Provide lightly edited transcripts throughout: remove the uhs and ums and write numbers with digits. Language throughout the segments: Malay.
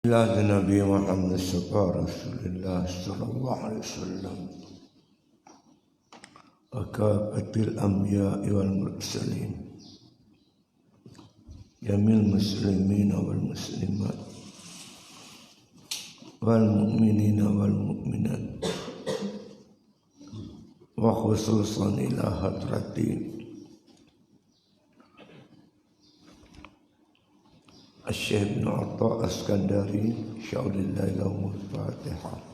إلى النبي محمد رسول الله صلى الله عليه وسلم وكافة الأنبياء والمرسلين جميع المسلمين والمسلمات والمؤمنين والمؤمنات وخصوصا إلى حضرة الشيخ بن عطاء السكندري شاء الله لهم الفاتحة.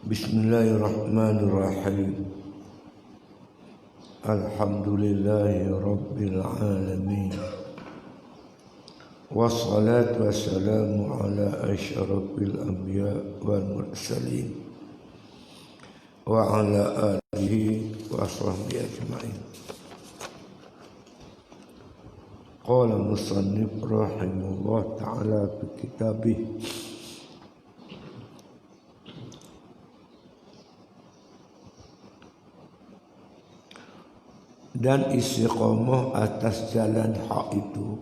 Bismillahirrahmanirrahim. Alhamdulillahi Rabbil Alamin. Wassalatu wassalamu ala asyrafil anbiya wal mursalin wa ala alihi wa sahbihi ajma'in. Qala musannif rahimahullah ta'ala fi kitabih dan istiqamah atas jalan hak itu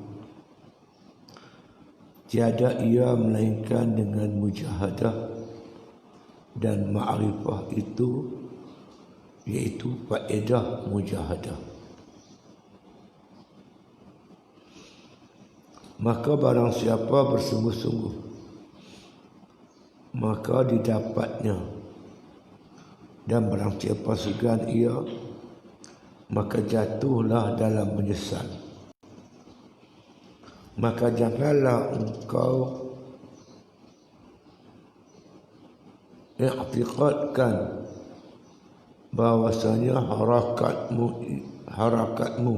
tiada ia melainkan dengan mujahadah dan ma'rifah itu yaitu faedah mujahadah. Maka barang siapa bersungguh-sungguh maka didapatnya, dan barang siapa segan ia maka jatuhlah dalam menyesal. Maka janganlah engkau i'tiqadkan bahwasanya harakatmu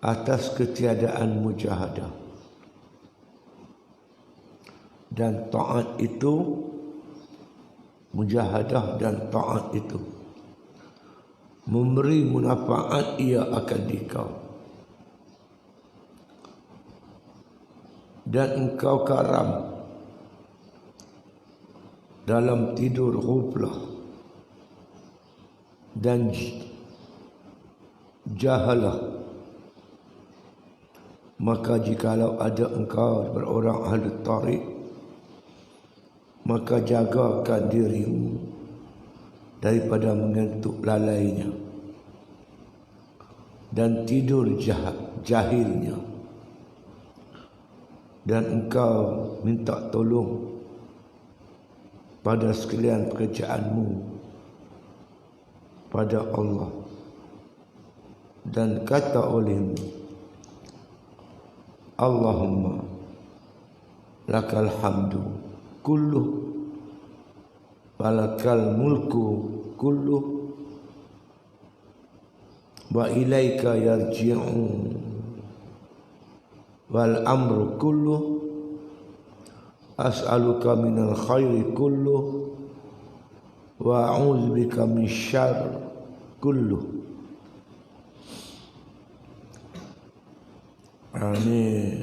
atas ketiadaan mujahadah dan taat itu, mujahadah dan taat itu memberi manfaat ia akan dikau, dan engkau karam dalam tidur ghuflah dan jahalah. Maka jikalau ada engkau berorang ahli tarik, maka jagakan dirimu daripada mengantuk lalainya dan tidur jahilnya, dan engkau minta tolong pada sekalian pekerjaanmu pada Allah, dan kata olehmu, Allahumma lakal hamdu kulluh walakal mulku kulluh wa ilaika yarji'un wal amru kulluh as'aluka minal khairi kulluh wa a'udzubika min syarr kulluh. Ini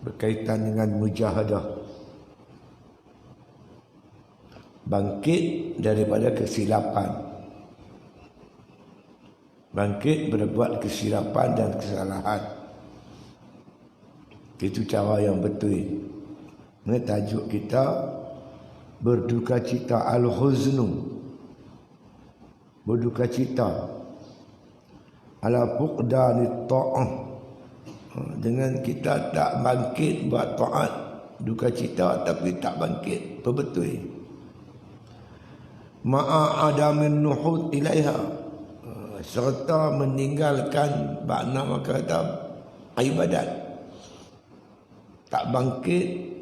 berkaitan dengan mujahadah, bangkit daripada kesilapan, bangkit berbuat kesilapan dan kesalahan. Itu cara yang betul. Ini tajuk kita berduka cita, al-huznu, berduka cita ala fuqdanit ta'ah, dengan kita tak bangkit buat taat, duka cita tapi tak bangkit betul. Ma'a adamin nuhud ilaiha, serta meninggalkan makna kata ibadat, tak bangkit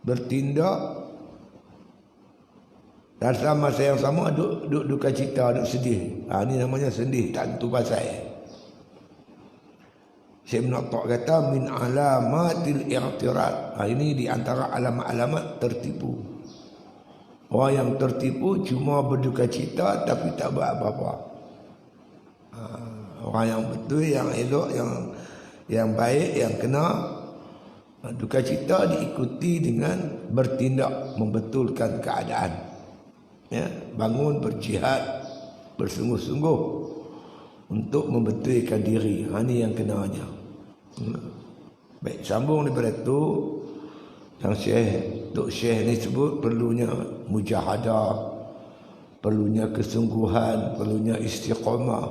bertindak Dan selama masa yang sama duk duka cita, duk sedih. Ini namanya sedih, tak tentu pasal. Syekh Ibn Atta' kata min alamatil i'tirad. Ini di antara alamat-alamat tertipu. Orang yang tertipu cuma berduka cita tapi tak buat apa-apa. Orang yang betul, yang elok, yang baik, yang kena duka cita diikuti dengan bertindak membetulkan keadaan. Ya, bangun berjihad bersungguh-sungguh untuk membetulkan diri. Ini yang kenanya. Baik, sambung daripada itu yang Syekh ni sebut perlunya mujahadah, perlunya kesungguhan, perlunya istiqamah,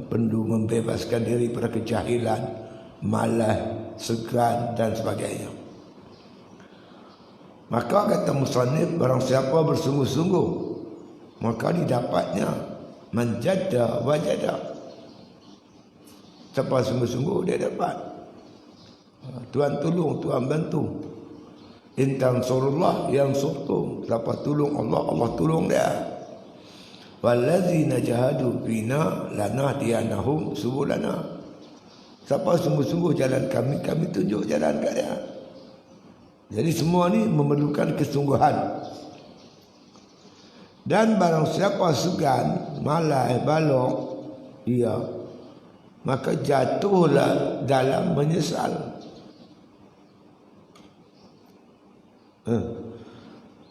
perlu membebaskan diri pada kejahilan, malas, segan dan sebagainya. Maka kata musannif, barang siapa bersungguh-sungguh maka didapatnya manjada wajada. Siapa sungguh-sungguh dia dapat. Tuhan tolong, Tuhan bantu. In tansurullah yansurkum. Siapa tolong Allah, Allah tolong dia. Wallazina jahadu fina lanahdiyanahum subulana. Siapa sungguh-sungguh jalan kami, kami tunjuk jalan kat dia. Jadi semua ni memerlukan kesungguhan. Dan barang siapa segan, malas, balok, maka jatuhlah dalam menyesal.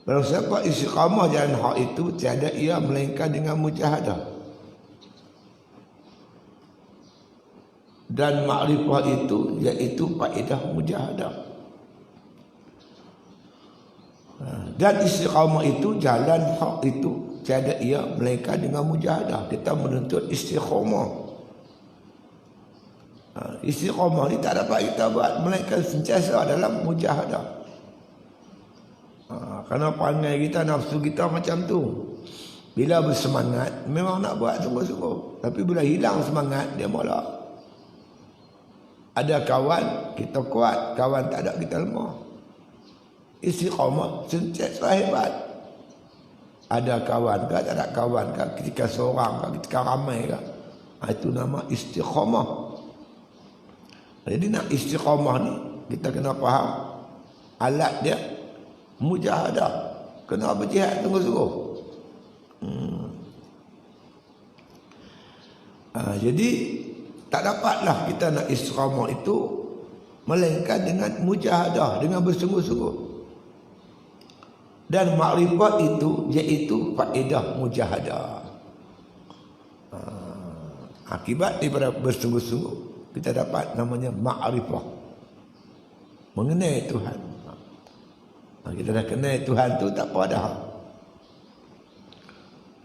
Barang siapa istiqamah jalan hak itu, tiada ia melainkan dengan mujahadah. Dan makrifah itu iaitu faedah mujahadah. Dan istiqamah itu, jalan hak itu, tiada ia melainkan dengan mujahadah. Kita menuntut istiqamah. Istiqamah ni tak dapat kita buat melainkan sentiasa dalam mujahadah. Kerana perangai kita, nafsu kita macam tu. Bila bersemangat memang nak buat sungguh-sungguh, tapi bila hilang semangat dia malah. Ada kawan kita kuat, kawan tak ada kita lemah. Istiqamah sentiasa hebat. Ada kawan ke, tak ada kawan ke, ketika seorang ke, ketika ramai ke, itu nama istiqamah. Jadi nak istiqamah ni kita kena faham alat dia mujahadah, kena berjihad sungguh-sungguh. Jadi tak dapatlah kita nak istiqamah itu melainkan dengan mujahadah, dengan bersungguh-sungguh. Dan makrifat itu iaitu faedah mujahadah. Akibat daripada bersungguh-sungguh kita dapat namanya makrifah, mengenai Tuhan. Kita dah kenal Tuhan tu tak apa dah.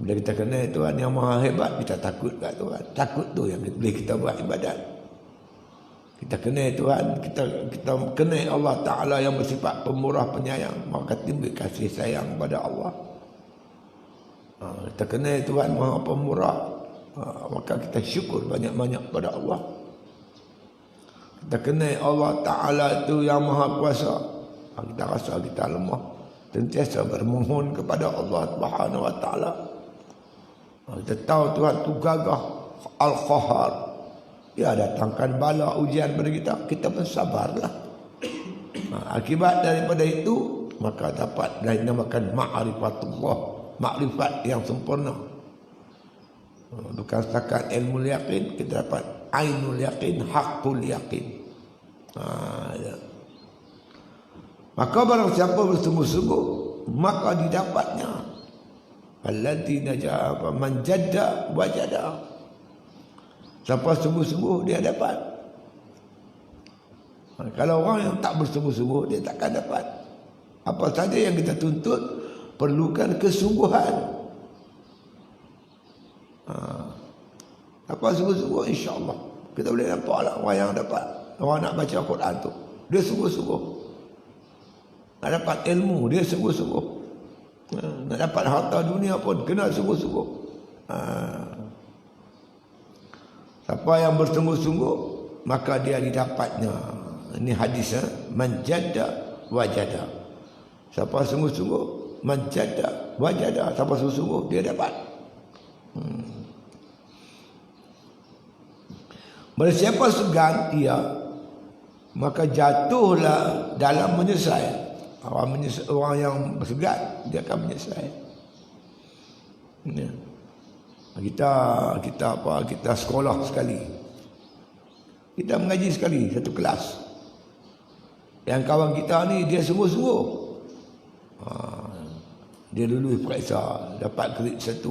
Bila kita kenal Tuhan yang maha hebat, kita takut kat Tuhan. Takut tu yang boleh kita buat ibadat. Kita kenal Tuhan, kita kenal Allah Ta'ala yang bersifat pemurah penyayang, maka timbul kasih sayang kepada Allah. Kita kenal Tuhan maha pemurah, maka kita syukur banyak-banyak kepada Allah. Kita kenal Allah Ta'ala itu yang maha kuasa, kita rasa kita lemah, sentiasa bermohon kepada Allah Subhanahu Wa Ta'ala. Kita tahu Tuhan itu gagah, Al-Qahar. Dia datangkan bala ujian pada kita, kita pun sabarlah. Akibat daripada itu, maka dapat dinamakan ma'rifatullah, makrifat yang sempurna. Bukan setakat ilmu yakin, kita dapat ainul yakin, haqqul yakin. Ya. Maka barang siapa bersungguh-sungguh, maka didapatnya alladzina ja'a man jadda wajada. Siapa sungguh-sungguh dia dapat. Kalau orang yang tak bersungguh-sungguh dia takkan dapat. Apa saja yang kita tuntut perlukan kesungguhan. Apa sungguh-sungguh, insya-Allah kita boleh nampaklah orang yang dapat. Orang nak baca Quran tu dia sungguh-sungguh. Nak dapat ilmu dia sungguh-sungguh. Nak dapat harta dunia pun kena sungguh-sungguh. Siapa yang bersungguh-sungguh maka dia didapatnya. Ini hadis, manjada wajada. Siapa sungguh-sungguh Majada, wajada, siapa sungguh dia dapat. Bila siapa segan ia, maka jatuhlah dalam menyesal. Orang yang bersegan dia akan menyesal. Ya. Kita sekolah sekali. Kita mengaji sekali satu kelas. Yang kawan kita ni dia sungguh-sungguh. Dia dulu periksa dapat kredit 1.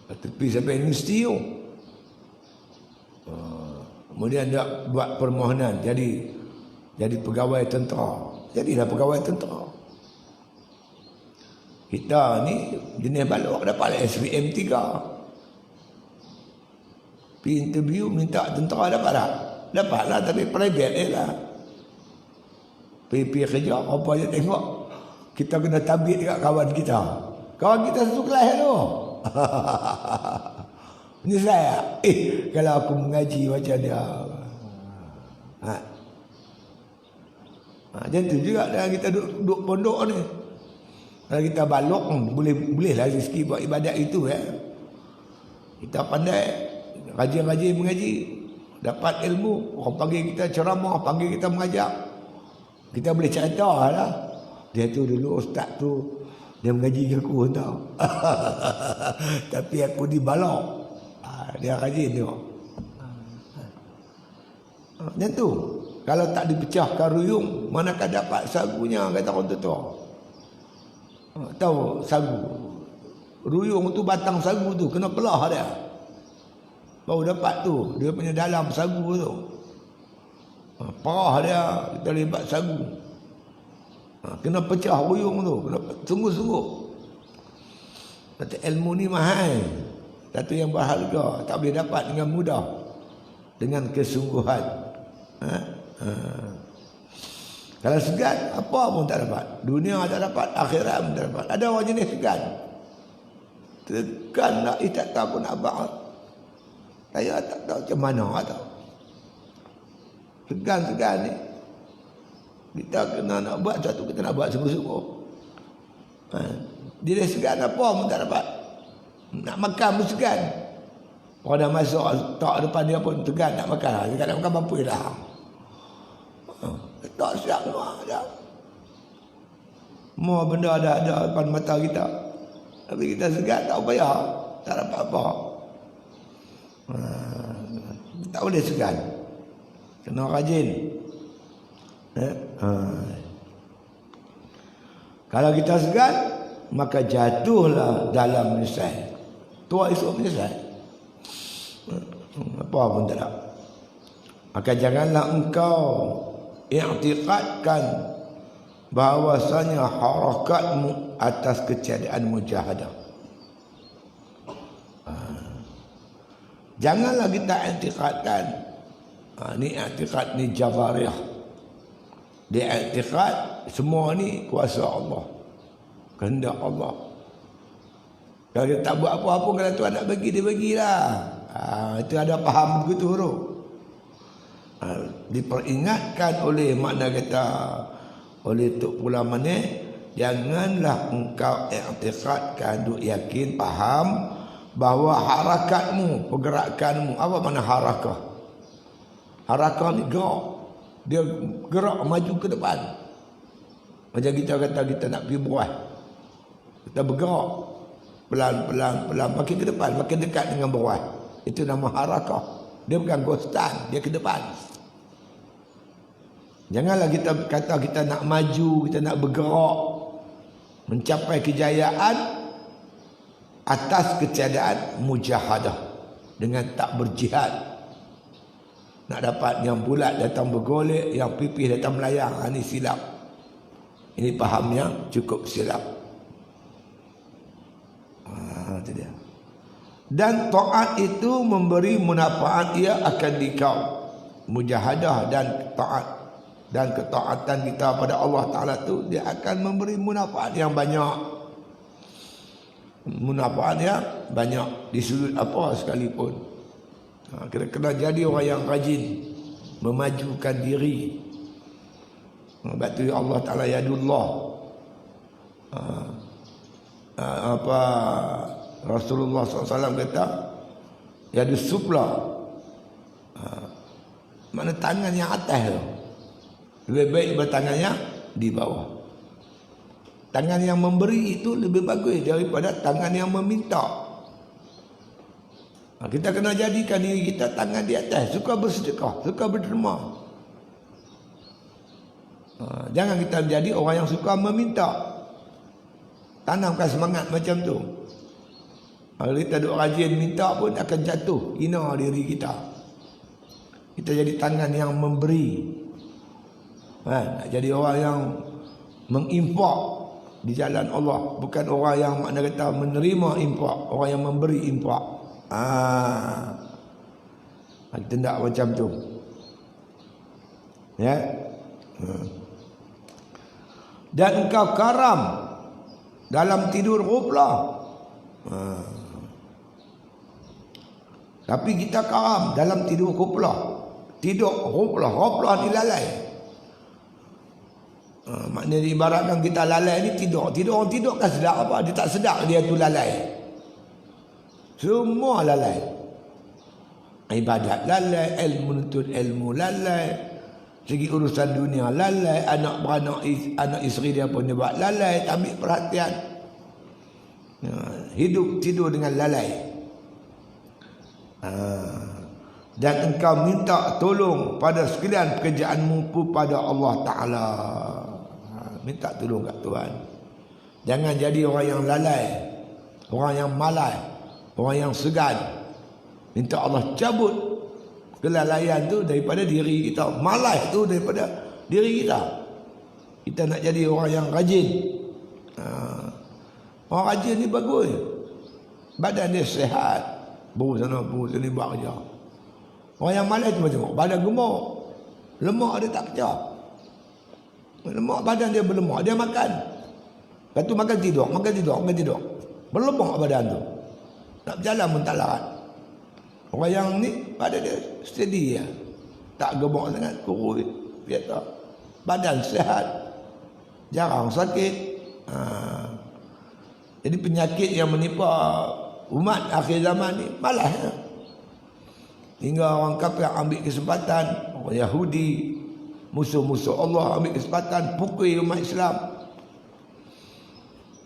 Tapi sampai universiti tu. Kemudian dia buat permohonan jadi pegawai tentera. Jadilah pegawai tentera. Kita ni jenis balok dapat SPM 3. Pergi interview minta tentera dapat tak? Dapatlah tapi private lah. Pergi kerja apa je tengok. Kita kena tabik dekat kawan kita. Kawan kita satu kelas tu. Ini saya. Kalau aku mengaji macam dia. Macam tu juga dengan kita duduk pondok ni. Kalau kita balok bolehlah rezeki buat ibadat itu ya. Kita pandai rajin-rajin mengaji, dapat ilmu, orang panggil kita ceramah, panggil kita mengajar. Kita boleh cerita lah. Dia tu dulu ustaz tu dia mengaji dengan aku tau. Tapi aku dibalok. Dia rajin tengok. Macam tu. Kalau tak dipecahkan ruyung, manakah dapat sagunya, kata orang tua. Tahu sagu. Ruyung tu batang sagu tu kena pelah dia. Baru dapat tu, dia punya dalam sagu tu. Parah dia, kita libat sagu. Kena pecah ruyung tu, kena sungguh-sungguh. Kata ilmu ni mahal. Satu yang berharga, tak boleh dapat dengan mudah. Dengan kesungguhan. Kalau segan, apa pun tak dapat. Dunia tak dapat, akhirat pun tak dapat. Ada orang jenis segan. Segan nak, tak tahu pun nak buat. Saya tak tahu macam mana tahu. Segan-segan ni. Kita kena nak buat satu, kita nak buat sungguh-sungguh. Dia segan apa pun tak dapat. Nak makan pun segan. Orang dah masuk tak depan dia pun segan nak makan. Dia tak nak makan apa dah. Tak siap semua dah. Semua benda ada depan mata kita. Tapi kita segan tak payah. Tak dapat apa. Tak boleh segan. Kena rajin. Kalau kita segan, maka jatuhlah dalam menyesal. Tua esok menyesal. Apa pun tak ada. Maka janganlah engkau i'tiqadkan bahawasanya harakatmu atas ketiadaan mujahadah. Janganlah kita i'tiqadkan. Ni i'tiqad ni jabariyah. Dia i'tiqad semua ni kuasa Allah. Kehendak Allah. Kalau kita tak buat apa-apa, kalau Tuhan nak bagi, dia bagilah. Itu ada faham begitu tu. Diperingatkan oleh makna kata oleh Tok Ulama ni, janganlah engkau i'tiqadkan, duk yakin, faham bahawa harakatmu, pergerakanmu, apa makna harakah? Harakah ni gerak. Dia gerak maju ke depan. Macam kita kata kita nak pergi buah. Kita bergerak pelan-pelan makin ke depan, makin dekat dengan buah. Itu nama harakah. Dia bukan ghostan, dia ke depan. Janganlah kita kata kita nak maju, kita nak bergerak mencapai kejayaan atas ketiadaan mujahadah, dengan tak berjihad. Nak dapat yang bulat datang bergolek, yang pipih datang melayang. Ini silap. Ini fahamnya cukup silap. Itu dia. Dan taat itu memberi manfaat, ia akan dikau. Mujahadah dan taat dan ketaatan kita pada Allah Ta'ala tu, dia akan memberi manfaat yang banyak. Manfaat yang banyak di sudut apa sekalipun. Kena jadi orang yang rajin memajukan diri. Sebab tu Allah Ta'ala yadullah. Apa Rasulullah SAW kata yadus sufla. Mana tangan yang atas tu lebih baik daripada tangan yang di bawah. Tangan yang memberi itu lebih bagus daripada tangan yang meminta. Kita kena jadikan diri kita tangan di atas, suka bersedekah, suka berderma. Jangan kita menjadi orang yang suka meminta. Tanamkan semangat macam tu. Kalau kita duk rajin minta pun akan jatuh hina diri kita. Kita jadi tangan yang memberi. Nak jadi orang yang menginfak di jalan Allah, bukan orang yang makna kata menerima infak, orang yang memberi infak. Kita tak macam tu. Ya. Dan engkau karam dalam tidur ghuflah. Tapi kita karam dalam tidur ghuflah. Tidur ghuflah ni lalai. Maknanya diibaratkan kita lalai ni tidur. Orang tidur kan sedar apa? Dia tak sedar dia tu lalai. Semua lalai. Ibadat lalai, ilmu menuntut ilmu lalai, segi urusan dunia lalai, anak beranak, anak isteri dia pun dia buat lalai, tak ambil perhatian. Hidup tidur dengan lalai. Dan engkau minta tolong pada sekalian pekerjaanmu pada Allah Ta'ala. Minta tolong kat Tuhan. Jangan jadi orang yang lalai, orang yang malas, orang yang segan. Minta Allah cabut kelalaian tu daripada diri kita, malas tu daripada diri kita. Kita nak jadi orang yang rajin. Orang rajin ni bagus. Badan dia sihat, buru sana buru sini buat kerja. Orang yang malas tu macam badan gemuk, lemak dia tak pecah. Lemak badan dia berlemak, dia makan. Lepas tu makan tidur. Berlemak badan tu. Nak berjalan pun tak larat. Orang yang ni badan dia steady ya. Tak gemuk sangat, kurus, biasa. Badan sihat. Jarang sakit. Jadi penyakit yang menimpa umat akhir zaman ni malas ya. Hingga orang kafir ambil kesempatan, orang Yahudi, musuh-musuh Allah ambil kesempatan pukul umat Islam.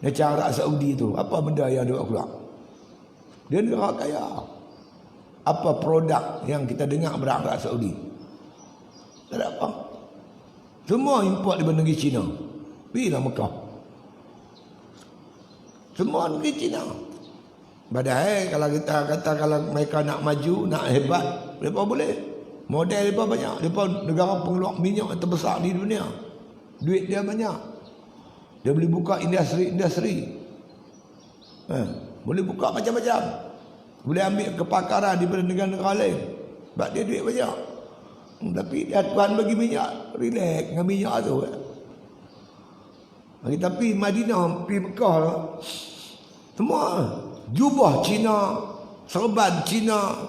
Macam Arab Saudi tu, apa benda yang dia buat keluar? Dia negara kaya. Apa produk yang kita dengar pada Arab Saudi? Tak ada apa. Semua import daripada negeri China. Pergilah Mekah. Semua negeri China. Padahal kalau kita kata kalau mereka nak maju, nak hebat, mereka boleh. Model mereka banyak. Mereka negara pengeluar minyak yang terbesar di dunia. Duit dia banyak. Dia boleh buka industri. Boleh buka macam-macam. Boleh ambil kepakaran daripada negara-negara lain. Sebab dia duit banyak. Tapi dia Tuhan bagi minyak. Relax dengan minyak tu. Tapi Madinah, pergi Mekah, semua jubah Cina, serban Cina,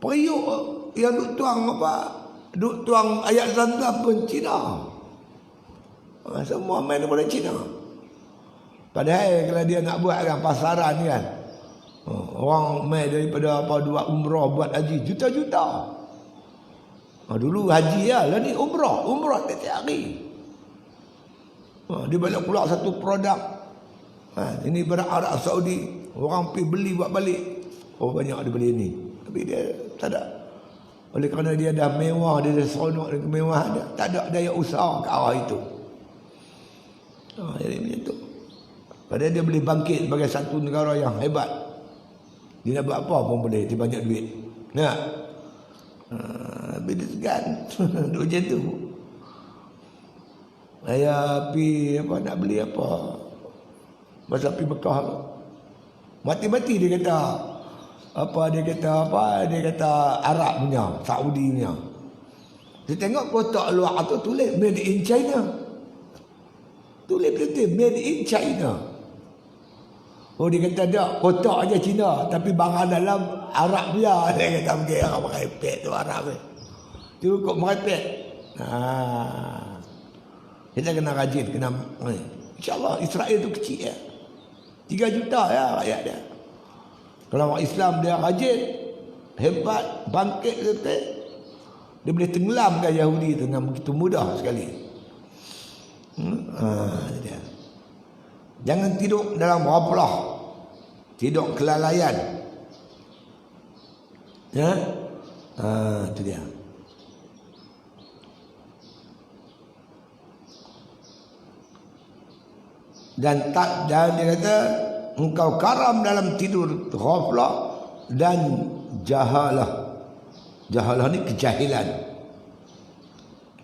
periuk yang duk tuang apa? Duk tuang ayat Zam-Zam pun Cina. Semua main daripada Cina. Padahal kalau dia nak buat kan pasaran ni kan, orang main daripada apa buat umrah, buat haji juta-juta. Dulu haji lah ni umrah tiap hari. Dia banyak keluar satu produk. Ini pada Arab Saudi, orang pergi beli buat balik. Banyak dia beli ni. Tapi dia tak ada. Oleh kerana dia dah mewah, dia dah seronok dengan kemewahan dia, tak ada daya usaha ke arah itu. Jadi macam tu. Padahal dia boleh bangkit sebagai satu negara yang hebat. Dia nak buat apa pun boleh, dia banyak duit. Nak? Tapi dia segan. Duk macam tu. Saya pergi apa, nak beli apa. Masa pergi Mekah, mati-mati dia kata dia kata Arab punya, Saudi punya. Dia tengok kotak luar tu tulis made in China. Tulis betul made in China. Dia kata tak, kotak aja Cina tapi barang dalam Arab dia. Dia kata mungkin orang merepek tu Arab ni. Dia kok merepek. Kita kena rajin, kena insya-Allah Israel tu kecil ya. 3 juta ya rakyat dia. Kalau orang Islam dia rajin, hebat, bangkit betul, dia boleh tenggelamkan Yahudi tu dengan begitu mudah sekali. Dia. Jangan tidur dalam ghaflah, tidur kelalaian. Ya, itu dia. Dan dia kata engkau karam dalam tidur ghaflah dan jahalah. Jahalah ni kejahilan.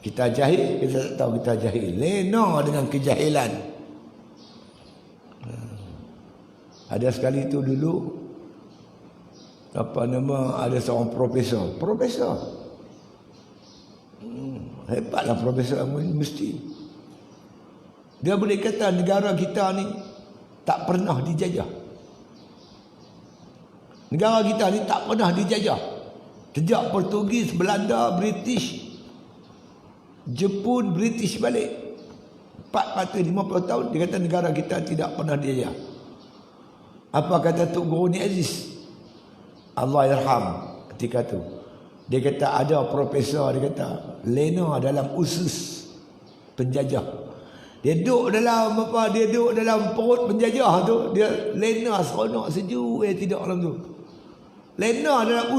Kita jahil, kita tak tahu kita jahil. Lena dengan kejahilan. Ada sekali tu dulu ada seorang profesor. Hebatlah profesor mesti. Dia boleh kata negara kita ni tak pernah dijajah. Negara kita ni tak pernah dijajah. Sejak Portugis, Belanda, British, Jepun, British balik 450 tahun, dia kata negara kita tidak pernah dijajah. Apa kata Tok Guru Ni Aziz, Allah yarham, ketika tu dia kata ada profesor, dia kata lena dalam usus penjajah. Dia duduk dalam perut penjajah tu, dia lena seronok sejuk tidak dalam tu. Lena dalam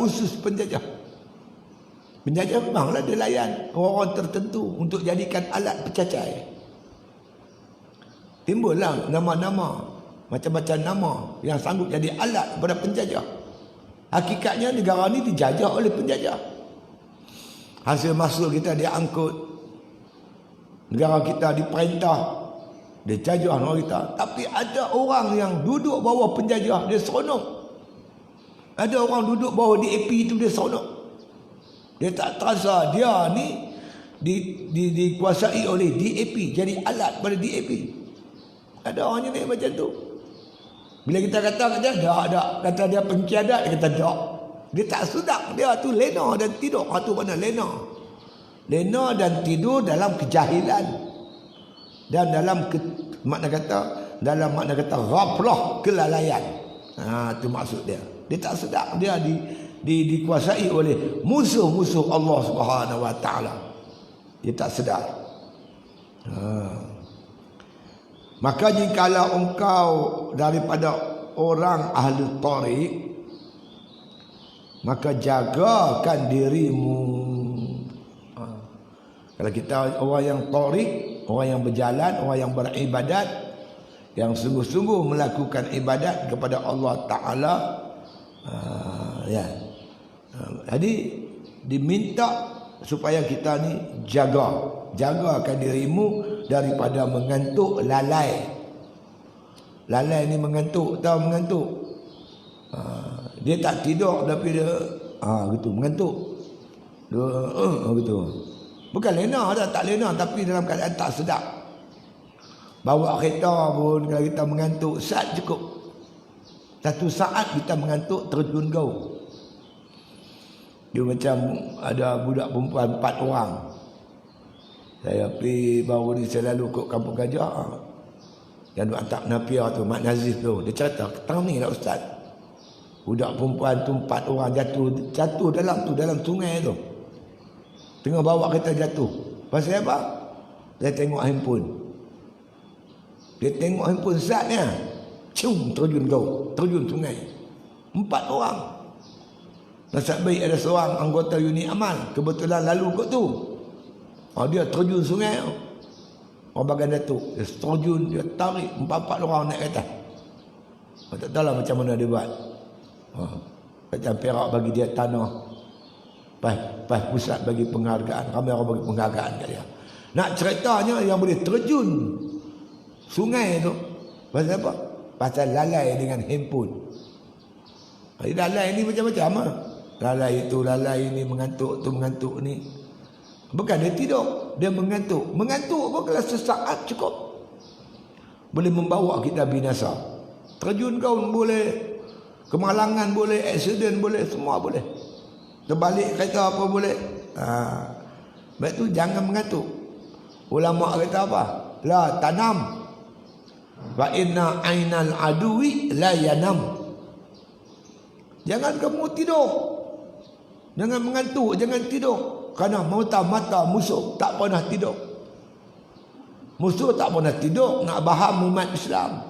usus penjajah. Penjajah memanglah dia layan orang-orang tertentu untuk jadikan alat pencacai. Timbullah nama-nama, macam-macam nama yang sanggup jadi alat kepada penjajah. Hakikatnya negara ni dijajah oleh penjajah. Hasil masuk kita diangkut. Negara kita diperintah, dia jajah negara kita. Tapi ada orang yang duduk bawah penjajah, dia seronok. Ada orang duduk bawah DAP itu, dia seronok. Dia tak terasa dia ni dikuasai oleh DAP, jadi alat pada DAP. Ada orang yang macam tu. Bila kita kata kata dia pengkhianat, dia kata tak. Dia tak sedap, dia tu lena dan tidur. Tu mana lena? Lena dan tidur dalam kejahilan dan dalam makna kata ghaflah, kelalaian. Itu maksud dia. Dia tak sedar dia dikuasai oleh musuh-musuh Allah Subhanahu Wa Taala. Dia tak sedar. Maka jikalau engkau daripada orang ahli tarik, maka jagakan dirimu. Kalau kita orang yang tarik, orang yang berjalan, orang yang beribadat, yang sungguh-sungguh melakukan ibadat kepada Allah Ta'ala, jadi diminta supaya kita ni jagakan dirimu daripada mengantuk lalai. Lalai ni mengantuk, tahu mengantuk? Dia tak tidur tapi dia gitu mengantuk. Dia gitu. Bukan lena dah, tak lena, tapi dalam keadaan tak sedap. Bawa kereta pun kalau kita mengantuk, saat cukup. Satu saat kita mengantuk, terjun kau. Dia macam ada budak perempuan 4 orang. Saya pergi baru ni, saya lalu ke Kampung Gajah. Yang hantar Napiah tu, Mak Nazif tu. Dia cerita, tahun ni lah Ustaz. Budak perempuan tu 4 orang jatuh dalam sungai tu. Tengah bawa kereta jatuh. Pasal apa? Dia tengok handphone. Dia tengok handphone saatnya. Terjun sungai. 4 orang. Nasib baik ada seorang anggota unit amal. Kebetulan lalu kot tu. Dia terjun sungai. Orang bagian datuk. Dia terjun, dia tarik 4 orang naik kereta. Tak tahu lah macam mana dia buat. Macam Perak bagi dia tanah. Pas pusat bagi penghargaan. Ramai orang bagi penghargaan kat dia. Nak ceritanya yang boleh terjun sungai tu, pasal apa? Pasal lalai dengan handphone. Lalai ni macam-macam lah. Lalai itu, lalai ini, mengantuk tu, mengantuk ni. Bukan dia tidur, dia mengantuk. Mengantuk pun kalau sesaat cukup. Boleh membawa kita binasa. Terjun kau boleh, kemalangan boleh, aksiden boleh, semua boleh. Terbalik kereta apa boleh. Sebab tu jangan mengantuk. Ulama kata apa? La tanam. Wa inna ainal aduwi la yanam. Jangan kamu tidur. Jangan mengantuk, jangan tidur. Kerana mata musuh tak pernah tidur. Musuh tak pernah tidur nak faham umat Islam.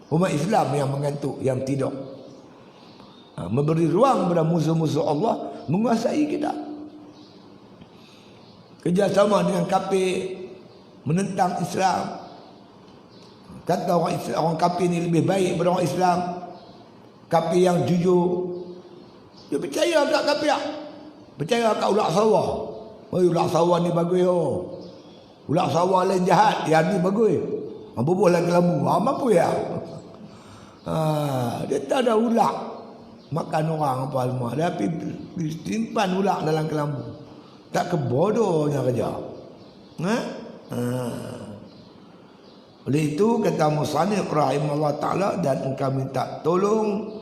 Umat Islam yang mengantuk, yang tidur. Memberi ruang kepada musuh-musuh Allah menguasai kita. Kerjasama dengan kafir menentang Islam. Kata orang kafir ni lebih baik daripada orang Islam. Kafir yang jujur. Dia percaya kat kafir. Percaya kat ulak sawah. Oh, ulak sawah ni bagus oh. Ulak sawah lain jahat, yang ni bagus. Bubuh lagi lambu. Mampu ya. Dia tak ada ulak makan orang apa alma. Dia simpan ulak dalam kelambu. Tak kebodohnya kerja. Oleh itu kata musannif rahimahullah taala, dan engkau minta tolong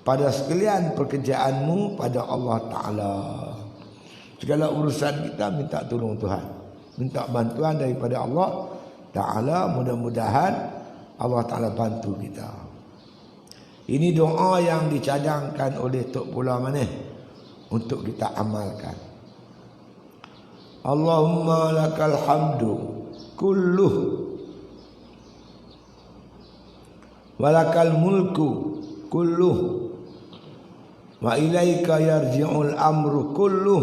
pada sekalian pekerjaanmu pada Allah taala. Segala urusan kita minta tolong Tuhan. Minta bantuan daripada Allah taala, mudah-mudahan Allah taala bantu kita. Ini doa yang dicadangkan oleh Tok Pula Maneh untuk kita amalkan. Allahumma lakal hamdu kulluh walakal mulku kulluh wa ilaika yarji'ul amru kulluh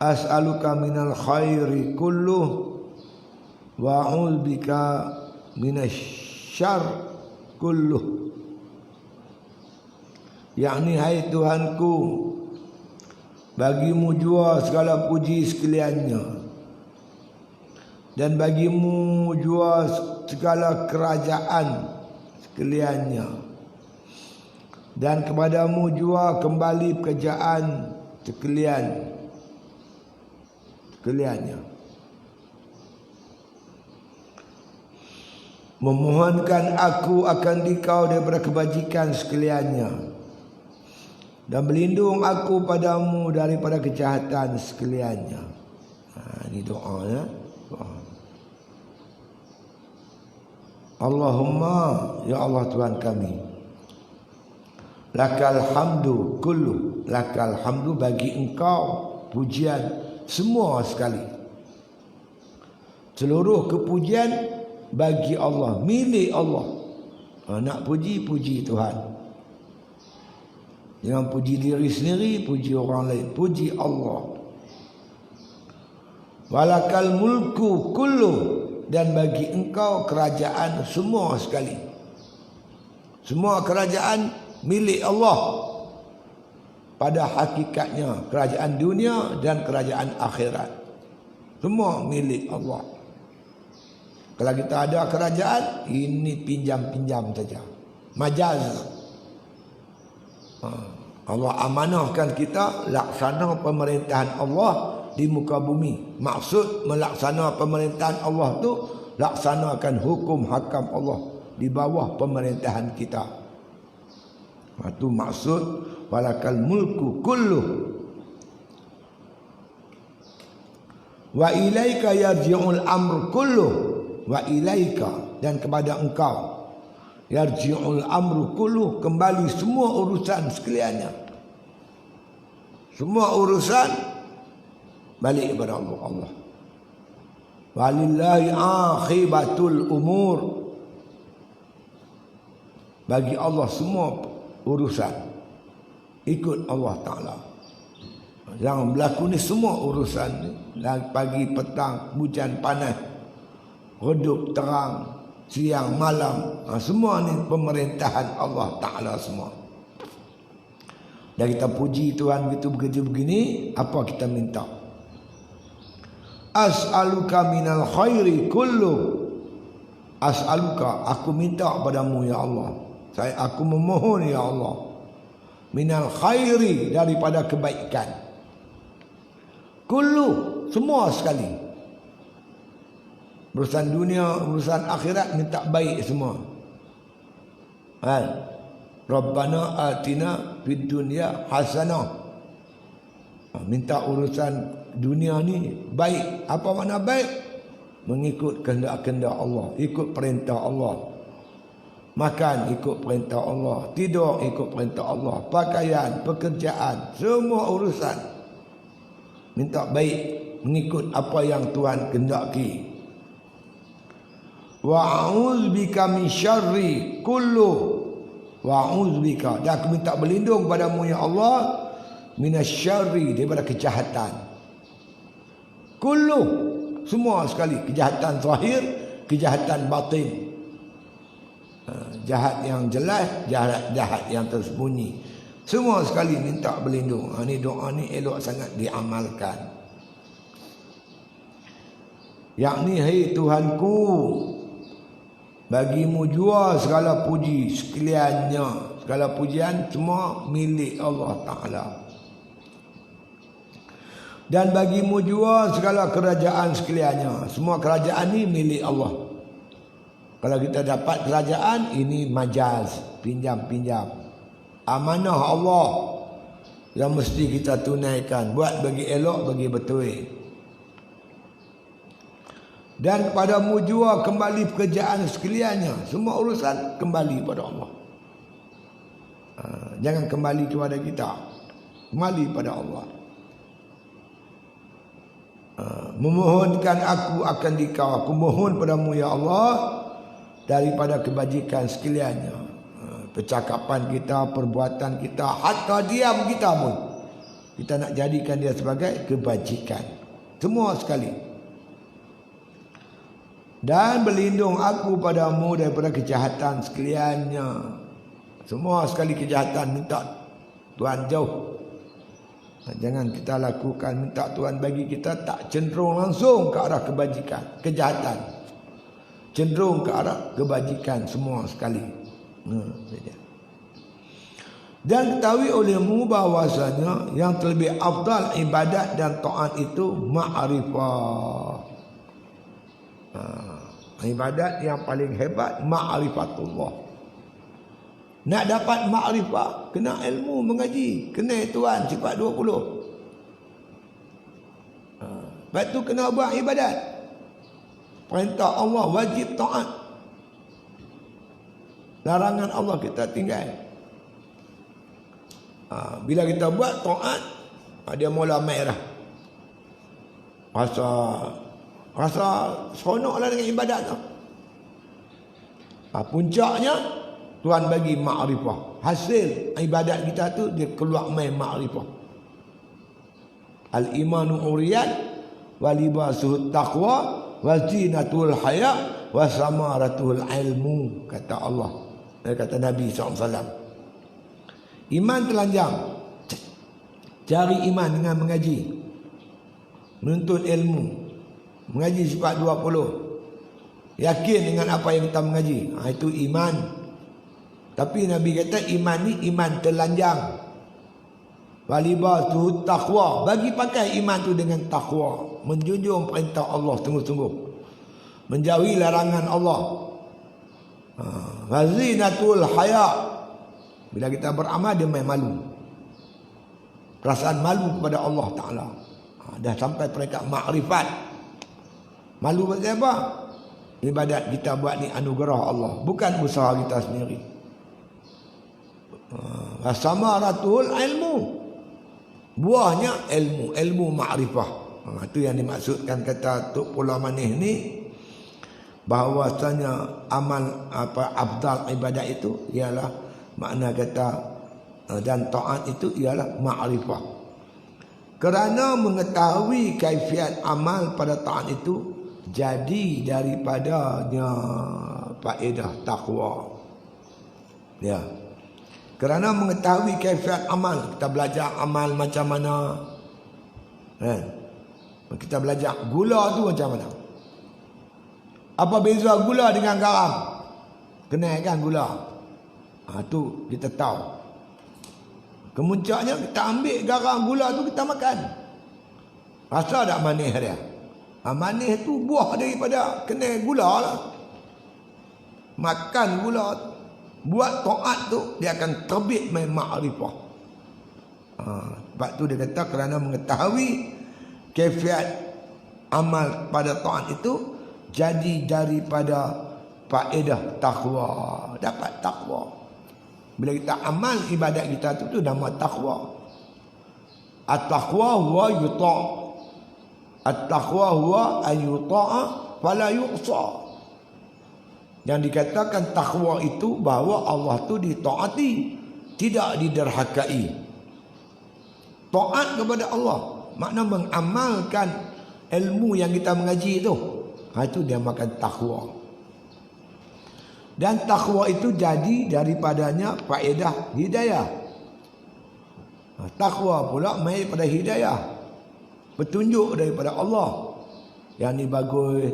as'aluka minal khairi kulluh wa a'udzubika minasyarr kulluh. Yakni, hai Tuhanku, bagimu jua segala puji sekaliannya, dan bagimu jua segala kerajaan sekaliannya, dan kepadamu jua kembali pekerjaan sekaliannya. Memohonkan aku akan dikau daripada kebajikan sekaliannya, dan berlindung aku padamu daripada kejahatan sekaliannya. Ini doa ya. Allahumma, ya Allah Tuhan kami, lakal hamdu kullu, lakal hamdu, bagi engkau pujian semua sekali. Seluruh kepujian bagi Allah, milik Allah. Nak puji, puji Tuhan. Jangan puji diri sendiri, puji orang lain, puji Allah. Walakal mulku kullu, dan bagi engkau kerajaan semua sekali. Semua kerajaan milik Allah. Pada hakikatnya kerajaan dunia dan kerajaan akhirat semua milik Allah. Kalau kita ada kerajaan, ini pinjam-pinjam saja, majaz. Allah amanahkan kita laksana pemerintahan Allah di muka bumi. Maksud melaksana pemerintahan Allah tu laksanakan hukum hakam Allah di bawah pemerintahan kita. Itu maksud walakal mulku kulluh wa ilaika yarji'ul amru kulluh, wa ilaika, dan kepada engkau yarji'ul amru kulluh, kembali semua urusan sekaliannya. Semua urusan balik kepada Allah. Walillahi akhibatul umur, bagi Allah semua urusan, ikut Allah Ta'ala. Yang berlaku ni semua urusan ni, pagi, petang, hujan, panas, redup, terang, siang, malam, semua ni pemerintahan Allah Ta'ala semua. Dan kita puji Tuhan begitu begini, apa kita minta? As'aluka minal khairi kullu, as'aluka, aku minta padamu ya Allah, aku memohon ya Allah, minal khairi, daripada kebaikan, kullu, semua sekali. Urusan dunia, urusan akhirat, minta baik semua. Rabbana atina fid dunya hasanah. Minta urusan dunia ni baik. Apa makna baik? Mengikut kehendak-kehendak Allah, ikut perintah Allah. Makan ikut perintah Allah, tidur ikut perintah Allah, pakaian, pekerjaan, semua urusan minta baik, mengikut apa yang Tuhan kehendaki. Wa a'udzubika min syarri kullu. Wa a'udzubika, dan aku minta berlindung padamu ya Allah minasyarri, daripada kejahatan. Kullu, semua sekali, kejahatan zahir, kejahatan batin. Jahat yang jelas, jahat yang tersembunyi, semua sekali minta berlindung. Ni doa ni elok sangat diamalkan. Yakni, hai Tuhanku, bagimu jua segala puji sekaliannya, segala pujian semua milik Allah Ta'ala. Dan bagimu jua segala kerajaan sekaliannya, semua kerajaan ni milik Allah. Kalau kita dapat kerajaan, ini majaz, pinjam-pinjam. Amanah Allah yang mesti kita tunaikan, buat bagi elok, bagi betul. Dan kepadamu jua kembali pekerjaan sekaliannya, semua urusan kembali pada Allah. Jangan kembali kepada kita, kembali pada Allah. Memohonkan aku akan dikau, aku mohon padamu ya Allah daripada kebajikan sekaliannya. Percakapan kita, perbuatan kita, hatta diam kita pun, kita nak jadikan dia sebagai kebajikan, semua sekali. Dan berlindung aku padamu daripada kejahatan sekaliannya, semua sekali kejahatan minta Tuhan jauh. Jangan kita lakukan, minta Tuhan bagi kita tak cenderung langsung ke arah kebajikan, kejahatan, cenderung ke arah kebajikan semua sekali. Dan ketahui olehmu bahawasanya yang terlebih afdal ibadat dan taat itu ma'rifah. Ibadat yang paling hebat ma'rifatullah. Nak dapat ma'rifah, kena ilmu mengaji, kena Tuhan sifat 20. Lepas tu kena buat ibadat. Perintah Allah wajib taat, larangan Allah kita tinggal. Bila kita buat taat, dia mula merah, rasa seronoklah dengan ibadat tu. Puncaknya Tuhan bagi ma'rifah. Hasil ibadat kita tu dia keluar main ma'rifah. Al-imanu uriyan wa libasuhu taqwa wa zinatul haya wa samaratul ilmu, kata Allah, kata Nabi SAW. Iman telanjang, cari iman dengan mengaji, menuntut ilmu, mengaji sifat 20, yakin dengan apa yang kita mengaji. Itu iman. Tapi Nabi kata iman ni iman telanjang. Walibatu taqwa, bagi pakai iman tu dengan taqwa, menjunjung perintah Allah sungguh-sungguh, menjauhi larangan Allah. Wazinatul haya, bila kita beramal dia main malu, perasaan malu kepada Allah Ta'ala. Dah sampai peringkat makrifat. Malu pasal apa? Ibadat kita buat ni anugerah Allah, bukan usaha kita sendiri. Wasamaratul ilmu, buahnya ilmu makrifah. Itu yang dimaksudkan kata Tok Pulau Manis ni, bahawasanya amal afdal ibadat itu ialah, makna kata dan taat itu ialah makrifah. Kerana mengetahui kaifiat amal pada taat itu jadi daripadanya faedah takwa. Ya. Kerana mengetahui kaifiat amal, kita belajar amal macam mana. Kita belajar gula tu macam mana. Apa beza gula dengan garam? Kenal kan gula? Tu kita tahu. Kemuncaknya kita ambil garam gula tu kita makan. Rasa tak manis dia? Manis tu buah daripada kenal gula lah. Makan gula tu, buat taat tu dia akan terbit main makrifah. Sebab tu dia kata kerana mengetahui kaifiat amal pada taat itu jadi daripada faedah takwa. Dapat takwa. Bila kita amal ibadat kita tu nama takwa. At-taqwa huwa yuta'. At-taqwa huwa an yuta'a fala yu'sa. Yang dikatakan takwa itu bahawa Allah tu ditaati, tidak diderhakai. Taat kepada Allah makna mengamalkan ilmu yang kita mengaji itu. Itu dia makan takwa. Dan takwa itu jadi daripadanya faedah hidayah. Takwa pula mai pada hidayah. Petunjuk daripada Allah. Yang ni bagus,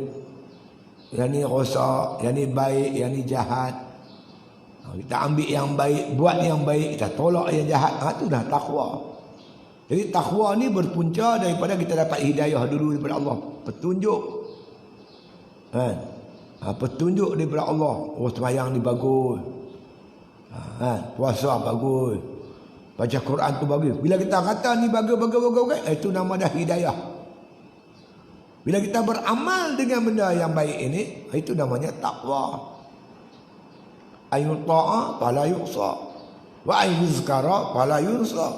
yang ni rosak, yang ni baik, yang ni jahat. Kita ambil yang baik, buat yang baik, kita tolak yang jahat. Itu dah takwa. Jadi takwa ni berpunca daripada kita dapat hidayah dulu daripada Allah. Petunjuk. Petunjuk daripada Allah. Oh, sembahyang ni bagus. Puasa bagus. Baca Quran tu bagus. Bila kita kata ni bagus, itu nama dah hidayah. Bila kita beramal dengan benda yang baik ini, itu namanya takwa. Ayyuta'a fala yuqsa, wa ayyuzkara fala yursa,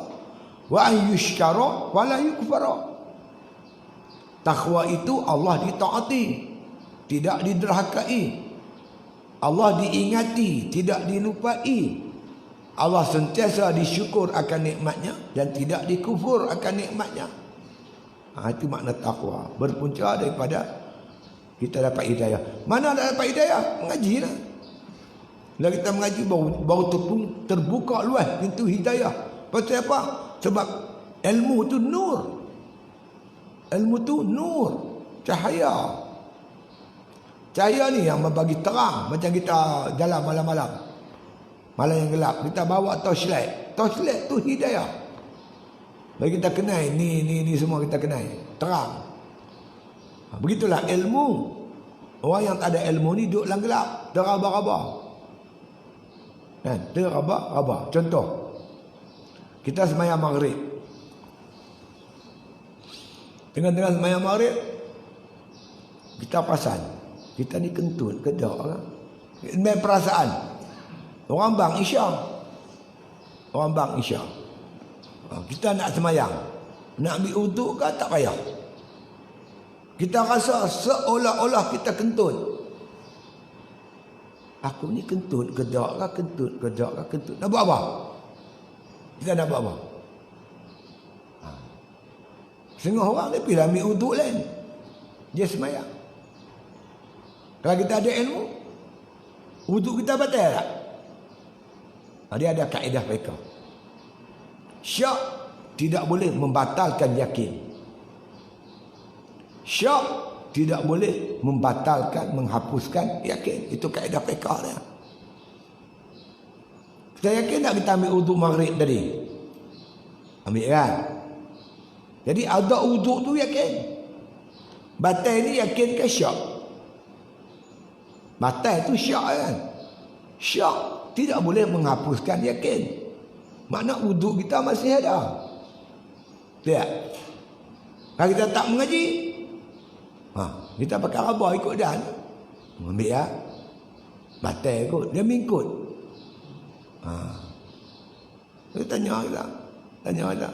wa ayyushkara fala yukfara. Takwa itu Allah ditaati, tidak diderhakai. Allah diingati, tidak dilupai. Allah sentiasa disyukur akan nikmatnya dan tidak dikufur akan nikmatnya. Itu makna takwa. Berpunca daripada kita dapat hidayah. Mana dah dapat hidayah? Mengaji lah. Bila kita mengaji baru terbuka luas pintu hidayah. Pasal apa? Sebab ilmu tu nur. Ilmu tu nur. Cahaya. Cahaya ni yang membagi terang. Macam kita jalan malam-malam. Malam yang gelap. Kita bawa torchlight. Torchlight tu hidayah. Bagi kita kenal ni semua kita kenal. Terang. Begitulah ilmu. Orang yang tak ada ilmu ni duduk dalam gelap. Teraba-raba. Teraba-raba. Contoh. Kita sembahyang maghrib. Tengah-tengah sembahyang maghrib, kita perasan. Kita ni kentut, kedak kan? Main perasaan. Orang bang Isya. Orang bang Isya. Kita nak semayang, nak ambil uduk ke tak payah. Kita rasa seolah-olah kita kentut. Aku ni kentut, kedak ke kentut. Nak buat apa? Kita nak buat apa? Setengah orang ni pergi ambil uduk lain. Dia semayang. Kalau kita ada ilmu, uduk kita batal tak? Dia ada kaedah mereka. Syak tidak boleh membatalkan yakin. Syak tidak boleh membatalkan, menghapuskan yakin. Itu kaedah fiqh dia. Kita yakin tak kita ambil uduk maghrib tadi? Ambil kan? Jadi ada uduk tu yakin. Batal ni yakin ke syak? Batal tu syak kan? Syak tidak boleh menghapuskan yakin. Makna wuduk kita masih ada. Tak? Kalau kita tak mengaji, kita pakai rabah ikut dan. Ambil ya. Batal ikut. Dia mengikut. Dia tanya kita.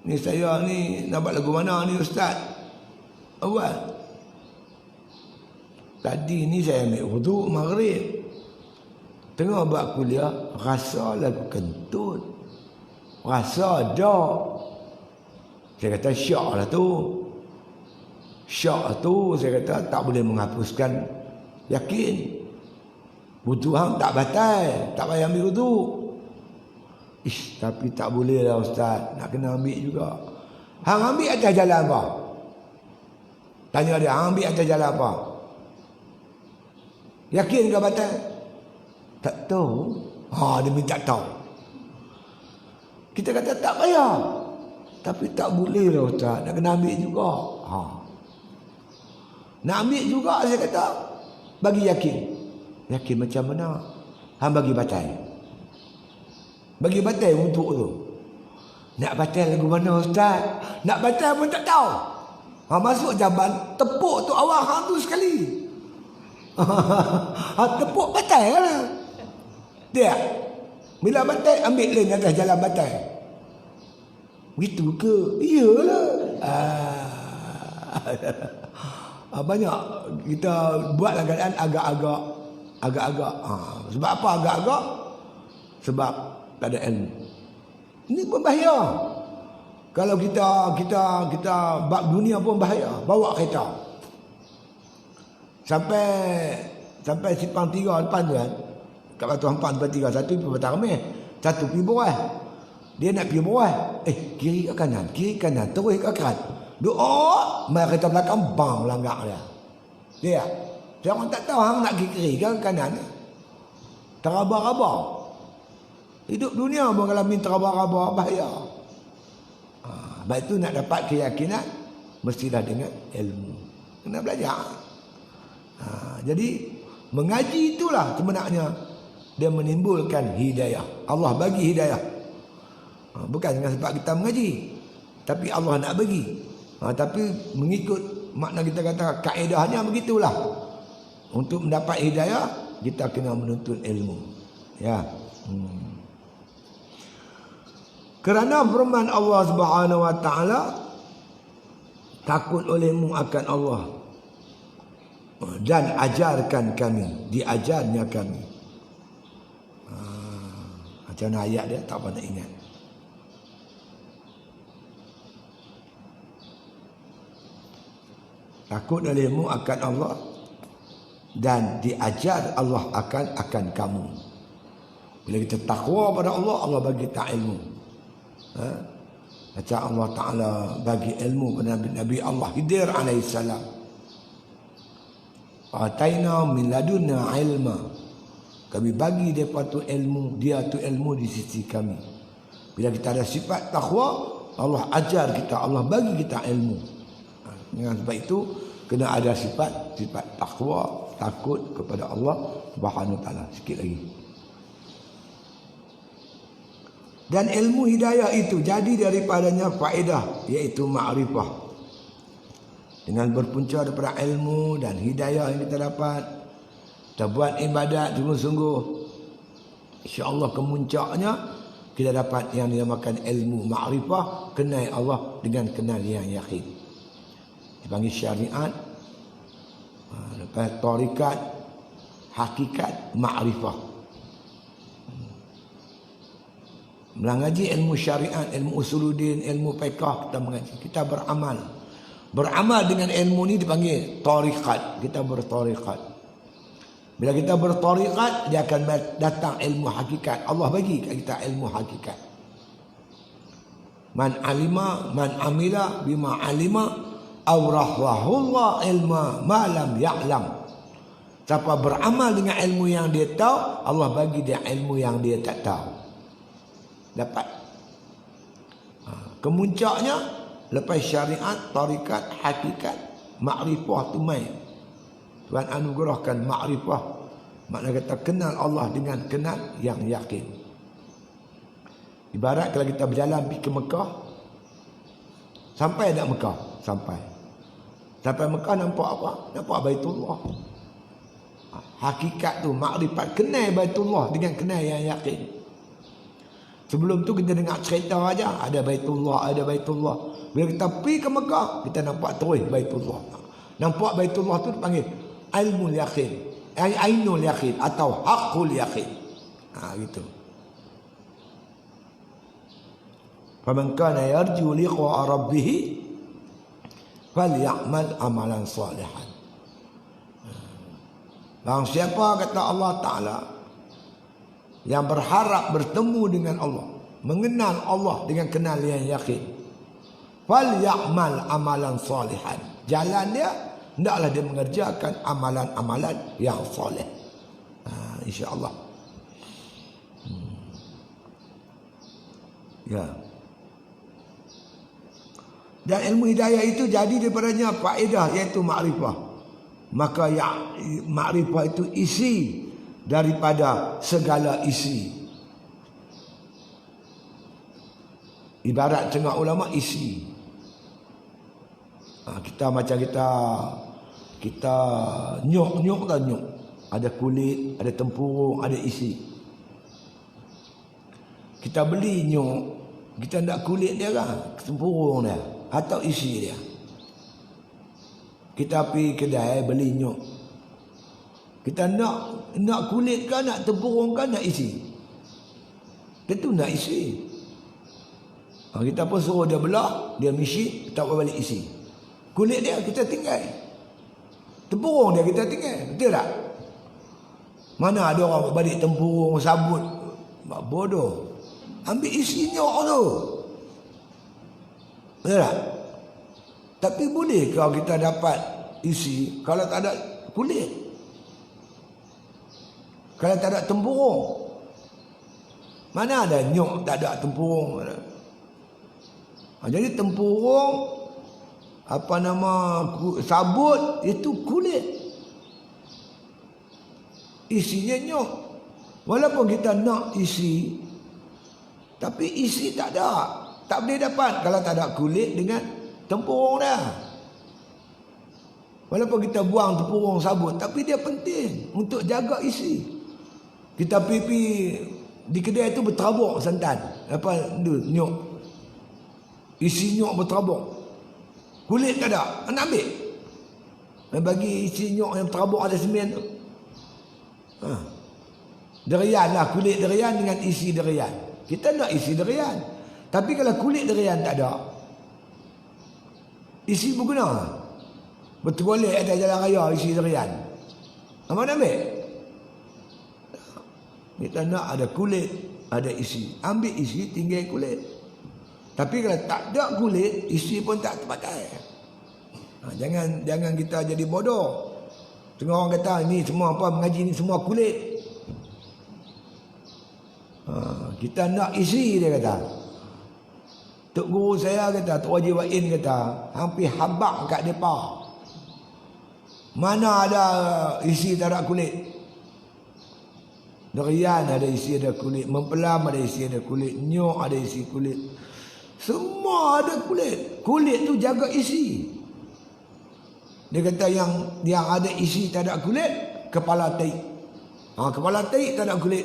Ni saya ni nak buat lagu mana ni Ustaz? Awal. Tadi ni saya ambil wuduk maghrib. Tengah buat kuliah, rasa lagu kentut. Rasa dak. Saya kata syak lah tu. Syak tu saya kata tak boleh menghapuskan yakin. Wuduk hang tak batal. Tak payah ambil wuduk. Tapi tak boleh lah Ustaz. Nak kena ambil juga. Hang ambil atas jalan apa? Tanya dia, hang ambil atas jalan apa? Yakin ke batal? Tak tahu. Dia minta tahu. Kita kata tak payah. Tapi tak boleh lah Ustaz. Nak kena ambil juga. Nak ambil juga saya kata. Bagi yakin. Yakin macam mana? Hang bagi batal. Bagi batal untuk tu. Nak batal lagu mana ustaz? Nak batal pun tak tahu. Masuk jaban, tepuk tu awak hang tu sekali. Tepuk batal lah. Dia bila batal ambil lain atas jalan batal. Begitu ke? Iyalah. Banyak kita buatlah keadaan agak-agak. Sebab apa agak-agak? Sebab tak ada ilmu. Ini pun bahaya. Kalau kita bab dunia pun bahaya. Bawa kereta. Sampai simpang 3 depan tu kan. Kat Batu Hampang depan 3, satu pergi Batang Rameh, satu pergi bawah. Dia nak pergi bawah. Kiri ke kanan, terus ke kanan. Doa, mai kereta belakang bang langgar dia. Dia. Dia orang tak tahu hang nak pergi kiri ke kanan. Teraba-raba. Hidup dunia mengalami teraba-raba bahaya. Sebab itu nak dapat keyakinan mestilah dengan ilmu. Kena belajar. Jadi mengaji itulah sebenarnya dia menimbulkan hidayah. Allah bagi hidayah. Bukan dengan sebab kita mengaji, tapi Allah nak bagi. Tapi mengikut makna kita kata kaedahnya begitulah. Untuk mendapat hidayah kita kena menuntut ilmu. Ya. Kerana firman Allah Subhanahu wa taala, takut olehmu akan Allah dan ajarkan kami, diajarnya kami. Macam mana ayat dia tak pernah ingat. Takut olehmu akan Allah dan diajar Allah akan kamu. Bila kita takwa pada Allah, Allah bagi kita ilmu. Macam Allah Ta'ala bagi ilmu pada Nabi Allah Khidir alaihissalam. Ataina min ladunna ilma. Kami bagi depa tu ilmu, dia tu ilmu di sisi kami. Bila kita ada sifat takwa, Allah ajar kita, Allah bagi kita ilmu. Dengan sebab itu kena ada sifat takwa, takut kepada Allah Subhanahu wa taala. Sikit lagi. Dan ilmu hidayah itu jadi daripadanya faedah, iaitu ma'rifah. Dengan berpunca daripada ilmu dan hidayah yang kita dapat, kita buat ibadat sungguh-sungguh, insya-Allah kemuncaknya kita dapat yang dinamakan ilmu ma'rifah, kenal Allah dengan kenal yang yakin. Dipanggil syariat, lepas tarikat, hakikat, ma'rifah. Mengaji ilmu syariat, ilmu usuluddin, ilmu fiqh, kita mengaji, kita beramal. Beramal dengan ilmu ni dipanggil tarikat. Kita bertarikat. Bila kita bertarikat, dia akan datang ilmu hakikat. Allah bagi kat kita ilmu hakikat. Man alima, man amila bima alima, awrahullah ilma ma lam ya'lam. Siapa beramal dengan ilmu yang dia tahu, Allah bagi dia ilmu yang dia tak tahu. Dapat. Kemuncaknya lepas syariat, tarikat, hakikat, makrifah tu main. Tuhan anugerahkan makrifah. Makna kata kenal Allah dengan kenal yang yakin. Ibarat kalau kita berjalan pergi ke Mekah, sampai tak Mekah? Sampai Mekah nampak apa? Nampak Baitullah. Hakikat tu makrifat, kenal Baitullah dengan kenal yang yakin. Sebelum tu kita dengar cerita aja, ada Baitullah. Bila kita pergi ke Mekah, kita nampak terus Baitullah. Nampak Baitullah tu dipanggil ilmul yakin, ainul yakin atau haqqul yakin. Gitu. Faman kana yarju liqa rabbih falyamal amalan salihan. Barang siapa kata Allah Ta'ala yang berharap bertemu dengan Allah, mengenal Allah dengan kenal yang yakin, fal ya'mal amalan salihan. Jalan dia, hendaklah dia mengerjakan amalan-amalan yang soleh. InsyaAllah. Ya. Dan ilmu hidayah itu jadi daripadanya faedah, iaitu makrifah. Maka makrifah itu isi daripada segala isi. Ibarat setengah ulama isi. Kita macam kita nyok lah nyok. Ada kulit, ada tempurung, ada isi. Kita beli nyok, kita nak kulit dia kan, tempurung dia atau isi dia. Kita pergi kedai beli nyok. Kita nak kulit kan, nak tempurung kan, nak isi. Tentu nak isi. Kita pun suruh dia belah, dia misi, kita balik isi. Kulit dia kita tinggal. Tempurung dia kita tinggal. Betul tak? Mana ada orang balik tempurung, sabut. Bodoh. Ambil isi nyok tu. Betul tak? Tapi boleh kalau kita dapat isi kalau tak ada kulit? Kalau tak ada tempurung? Mana ada nyok tak ada tempurung? Jadi tempurung, sabut itu kulit. Isinya nyok. Walaupun kita nak isi, tapi isi tak ada. Tak boleh dapat kalau tak ada kulit dengan tempurung dah. Walaupun kita buang tempurung sabut, tapi dia penting untuk jaga isi. Kita pipi di kedai itu berterabuk santan. Nyok. Isi nyok berterabuk. Kulit tak ada. Nak ambil. Dan bagi isi nyok yang terabuk ada semen tu. Derian lah. Kulit derian dengan isi derian. Kita nak isi derian. Tapi kalau kulit derian tak ada, isi berguna. Betul boleh ada jalan raya isi derian. Apa nak ambil? Kita nak ada kulit, ada isi. Ambil isi, tinggal kulit. Tapi kalau tak ada kulit, isi pun tak terpakai. Jangan kita jadi bodoh. Tengok orang kata ni semua apa mengaji ni semua kulit. Kita nak isi, dia kata. Tok guru saya kata, Tok Haji Wa'in kata, hampir habak kat depa. Mana ada isi tak ada kulit? Derian ada isi ada kulit, mempelam ada isi ada kulit, nyok ada isi kulit. Semua ada kulit. Kulit tu jaga isi. Dia kata yang ada isi tak ada kulit, kepala taik. Kepala taik tak ada kulit.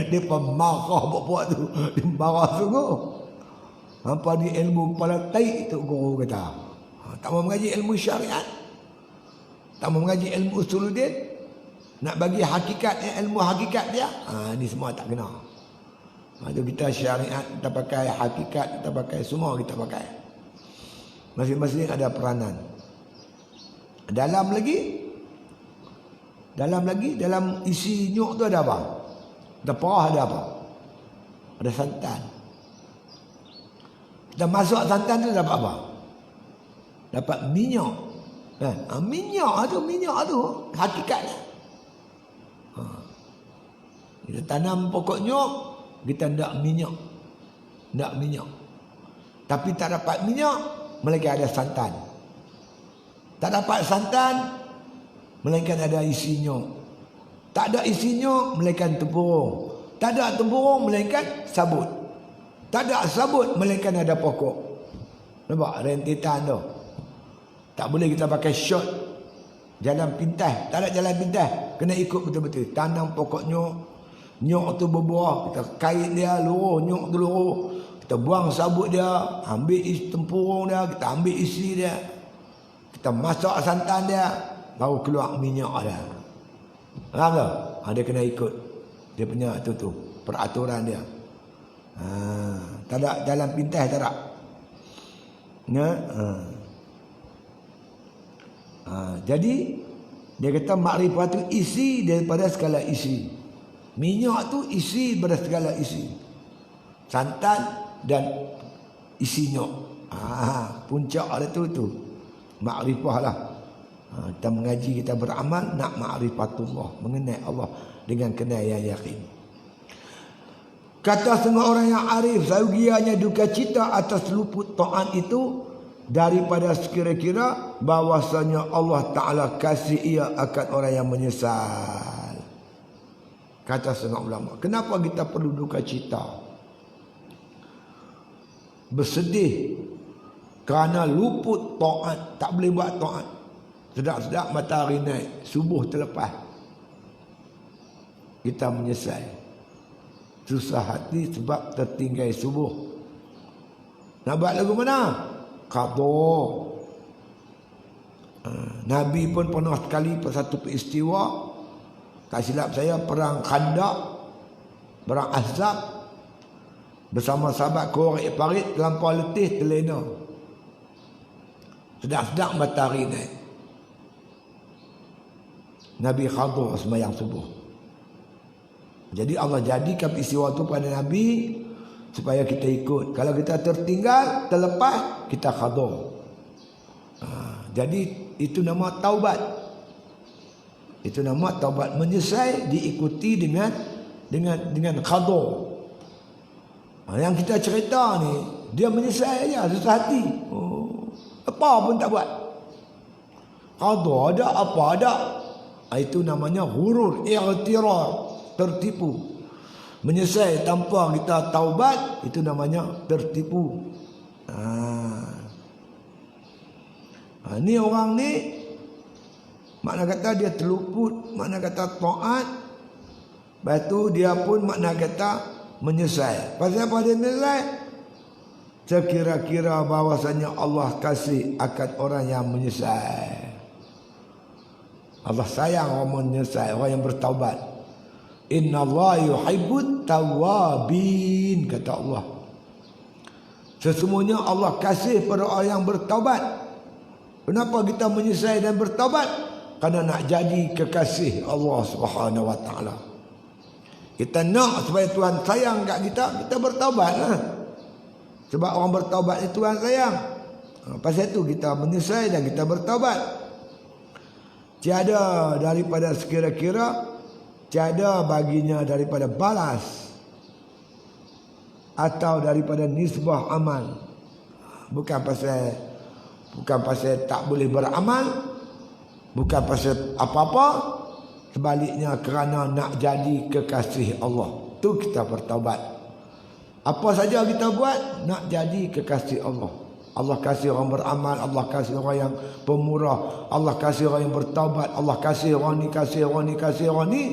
Dia pemarah buat tu. Dia marah sungguh. Apa di ilmu kepala taik tu guru kata. Tak mau mengaji ilmu syariat. Tak mau mengaji ilmu usuluddin. Nak bagi hakikat, ilmu hakikat dia. Ni semua tak kena. Itu kita syariat, kita pakai hakikat, kita pakai semua kita pakai. Masing-masing ada peranan. Dalam isi nyok tu ada apa? Ada perah, ada apa? Ada santan. Kita masuk santan tu dapat apa? Dapat minyak. Minyak tu hakikatnya. Kita tanam pokok nyok, kita nak minyak. Tapi tak dapat minyak, melainkan ada santan. Tak dapat santan, melainkan ada isi nyok. Tak ada isi nyok, melainkan tempurung. Tak ada tempurung, melainkan sabut. Tak ada sabut, melainkan ada pokok. Nampak rentetan tu? Tak boleh kita pakai short. Jalan pintas. Tak ada jalan pintas. Kena ikut betul-betul. Tanam pokok nyok. Nyok tu berbuah, kita kait dia luruh, nyok tu luruh, kita buang sabut dia, ambil isi tempurung dia, kita ambil isi dia, kita masak santan dia, baru keluar minyak dia. Faham tak? Dia kena ikut dia punya tu peraturan dia. Tak ada jalan pintas, tak ada. Jadi dia kata makrifat tu isi daripada segala isi. Minyak tu isi pada segala isi. Santan dan isi nyok. Puncak ada tu. Makrifah lah. Kita mengaji, kita beramal, nak makrifatullah. Mengenai Allah dengan kenal yang yakin. Kata setengah orang yang arif, saugianya duka cita atas luput ta'an itu daripada sekira-kira bahwasanya Allah Ta'ala kasih ia akan orang yang menyesal. Kata setengah ulama, kenapa kita perlu duka cita? Sebab kita tahu bahawa Allah Ta'ala bersedih kerana luput taat, tak boleh buat taat. Sedap-sedap matahari naik, subuh terlepas, kita menyesal, susah hati sebab tertinggal subuh. Nak buat lagu mana? Qadha. Nabi pun pernah sekali satu peristiwa, tak silap saya perang Khandaq, perang Ahzab, bersama sahabat korek parit, terlampau letih, terlena. Sedap-sedap matahari naik, Nabi qadha sembahyang subuh. Jadi Allah jadikan peristiwa itu pada Nabi supaya kita ikut. Kalau kita tertinggal, terlepas, kita qadha. Jadi itu nama taubat. Itu nama taubat, menyesal diikuti dengan qadha. Yang kita cerita ni, dia menyesal aja, susah hati. Apa pun tak buat. Qadha ada, apa ada. Itu namanya ghurur, i'tirar, tertipu. Menyesal tanpa kita taubat, itu namanya tertipu. Ni orang ni, makna kata dia terluput, makna kata taat. Lepas tu dia pun makna kata menyesal. Pasal apa dia menyesal? Sekira-kira bahawasanya Allah kasih akan orang yang menyesal. Allah sayang orang menyesal, orang yang bertaubat. Inna Allah yuhibbut tawabin, kata Allah. Sesungguhnya Allah kasih pada orang yang bertaubat. Kenapa kita menyesal dan bertaubat? Kerana nak jadi kekasih Allah Subhanahu Wa Taala. Kita nak supaya Tuhan sayang kat kita, kita bertaubat lah. Sebab orang bertaubat itu Tuhan sayang. Pasal itu kita menyesal dan kita bertaubat. Tiada daripada sekira-kira, tiada baginya daripada balas atau daripada nisbah amal. Bukan pasal tak boleh beramal, bukan pasal apa-apa. Sebaliknya kerana nak jadi kekasih Allah, tu kita bertaubat. Apa saja kita buat, nak jadi kekasih Allah. Allah kasih orang beramal, Allah kasih orang yang pemurah, Allah kasih orang yang bertaubat, Allah kasih orang ni, kasih orang ni, kasih orang ni.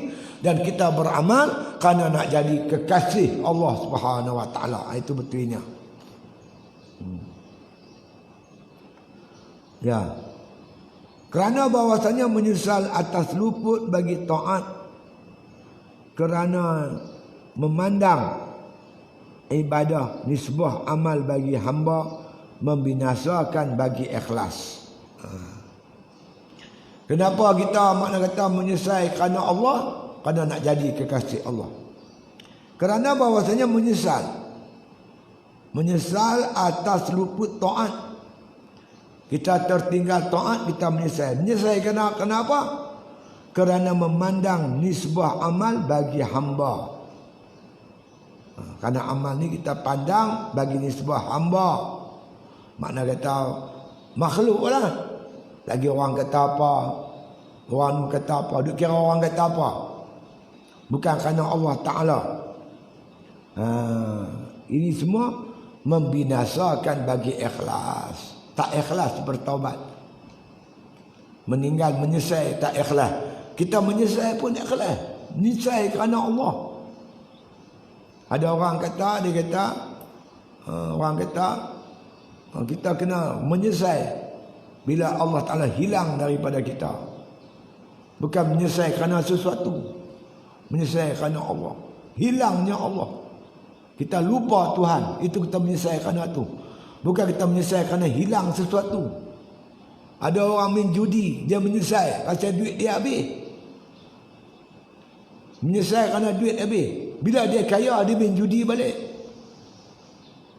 Dan kita beramal kerana nak jadi kekasih Allah Subhanahu Wa Taala. Itu betulnya. Ya. Kerana bahawasanya menyesal atas luput bagi taat, kerana memandang ibadah nisbah amal bagi hamba membinasakan bagi ikhlas. Kenapa kita makna kata menyesal kerana Allah? Kerana nak jadi kekasih Allah. Kerana bahawasanya menyesal atas luput taat. Kita tertinggal taat, kita menyesal. Menyesal kenapa? Kerana memandang nisbah amal bagi hamba. Kerana amal ni kita pandang bagi nisbah hamba. Makna kata makhluk lah. Lagi orang kata apa, orang kata apa, duk kira orang kata apa. Bukan kerana Allah Ta'ala. Ini semua membinasakan bagi ikhlas. Tak ikhlas bertaubat. Meninggal menyesal tak ikhlas. Kita menyesal pun ikhlas. Menyesal kerana Allah. Ada orang kata, dia kata, orang kata, kita kena menyesal bila Allah Ta'ala hilang daripada kita. Bukan menyesal kerana sesuatu. Menyesal kerana Allah. Hilangnya Allah. Kita lupa Tuhan. Itu kita menyesal kerana itu. Bukan kita menyesal kerana hilang sesuatu. Ada orang main judi, dia menyesal pasal duit dia habis. Menyesal kerana duit habis. Bila dia kaya, dia main judi balik.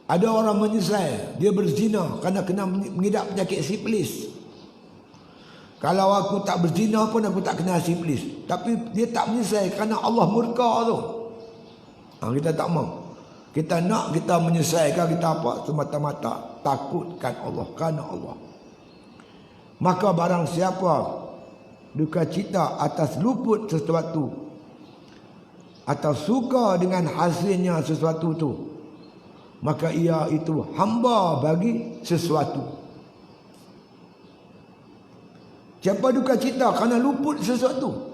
Ada orang menyesal, dia berzina kerana kena mengidap penyakit sifilis. Kalau aku tak berzina pun aku tak kena sifilis. Tapi dia tak menyesal kerana Allah murka tu. Kita tak mau. Kita nak kita menyesalkan kita apa? Semata-mata takutkan Allah, kerana Allah. Maka barang siapa duka cita atas luput sesuatu atau suka dengan hasilnya sesuatu tu, maka ia itu hamba bagi sesuatu. Siapa duka cita kerana luput sesuatu?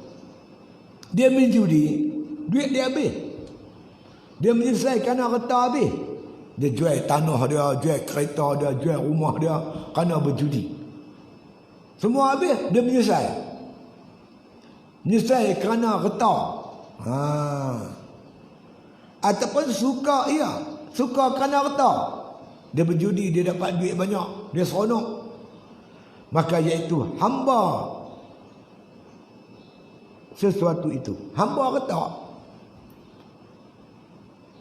Dia menjudi, duit dia habis. Dia menyelesaikan kerana harta habis. Dia jual tanah dia, jual kereta dia, jual rumah dia kerana berjudi. Semua habis, dia menyesal. Menyesal kerana harta. Ataupun suka kerana harta. Dia berjudi, dia dapat duit banyak, dia seronok. Maka iaitu hamba sesuatu itu. Hamba harta.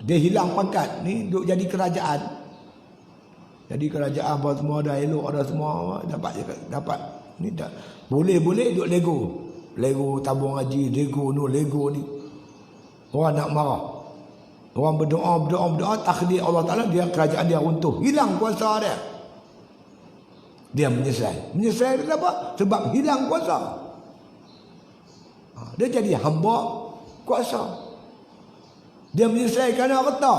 Dia hilang pangkat. Ni duk jadi kerajaan. Jadi kerajaan apa semua dah elok, ada semua dapat ni dah. Boleh duk Lego tabung haji, Lego ni. Orang nak marah. Orang berdoa, takdir Allah Ta'ala, dia kerajaan dia runtuh. Hilang kuasa dia. Dia menyesal. Menyesal kenapa? Sebab hilang kuasa. Dia jadi hamba kuasa. Dia menyesal kerana harta.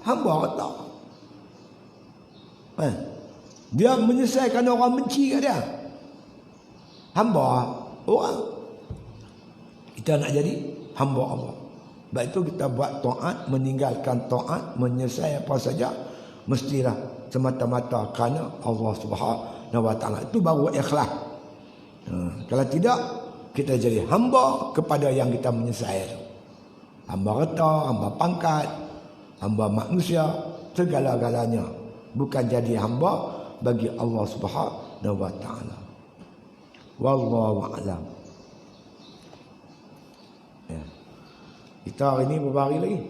Hamba harta. Dia menyesal kerana orang benci kat dia. Hamba orang. Kita nak jadi hamba Allah. Sebab itu kita buat taat, meninggalkan taat, menyesal apa saja, mestilah semata-mata kerana Allah Subhanahu Wa Taala. Itu baru ikhlas. Kalau tidak, kita jadi hamba kepada yang kita menyesal. Hamba harta, hamba pangkat, hamba manusia, segala-galanya. Bukan jadi hamba bagi Allah Subhanahu Wa Taala. Wallahu a'lam. Ya. Kita hari ni berapa hari lagi?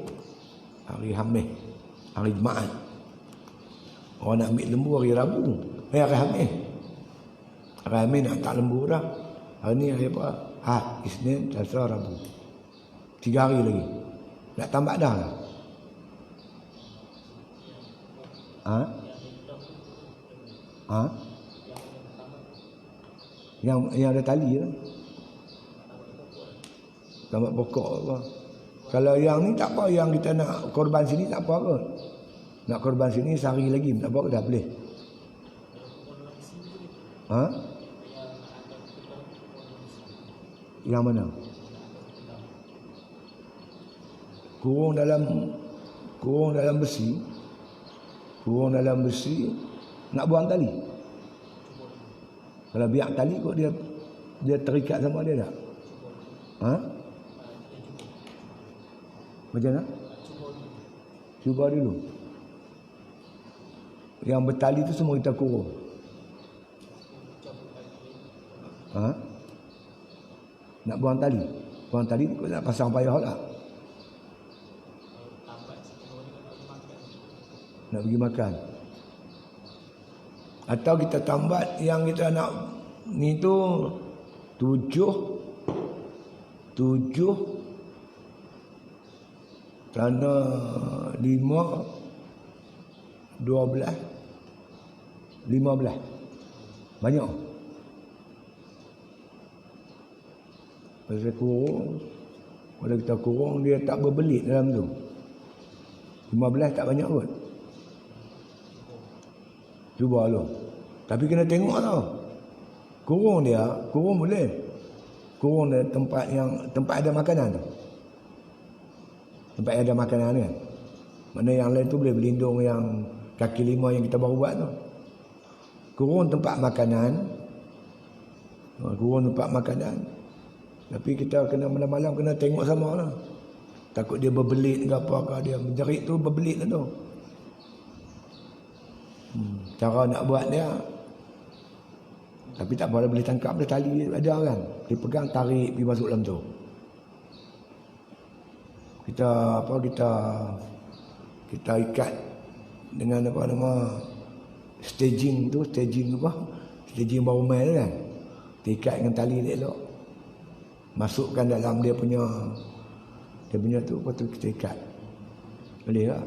Hari Khamis, hari Jumaat. Orang nak ambil lembu hari Rabu. Hari Khamis. Hari Khamis nak tak lembu dah. Hari ni hari apa? Isnin, Selasa, Rabu. 3 hari lagi. Nak tambah dah lah. Yang ada tali lah. Tambah pokok apa. Kalau yang ni tak apa, yang kita nak korban sini tak apa kot. Nak korban sini sehari lagi tak apa, dah boleh. Yang mana? Kurung dalam besi. Kurung dalam besi nak buang tali. Kalau biar tali kok dia terikat sama dia tak? Macam mana? Cuba dulu. Yang bertali tu semua kita kurung. Nak buang tali. Buang tali kau nak pasang payah tak? Nak pergi makan. Atau kita tambat yang kita nak ni tu 7 tanah 5 12 15. Banyak. Pasal kurung, kalau kita kurung dia tak berbelit dalam tu. 15 tak banyak kot. Cuba lu. Tapi kena tengok tau. Kurung boleh. Kurung dia tempat ada makanan tu. Tempat ada makanan kan. Mana yang lain tu boleh berlindung yang kaki 5 yang kita baru buat tu. Kurung tempat makanan. Kurung tempat makanan. Tapi kita kena malam-malam kena tengok sama lah. Takut dia berbelit ke apa ke, dia menjerit tu berbelit lah tu. Cara nak buat dia, tapi tak boleh tangkap dia, tali ada kan, dia pegang, tarik, pergi masuk dalam tu. Kita ikat dengan apa nama staging baru main kan, kita ikat dengan tali elok, masukkan dalam dia punya tu, lepas tu kita ikat, boleh tak?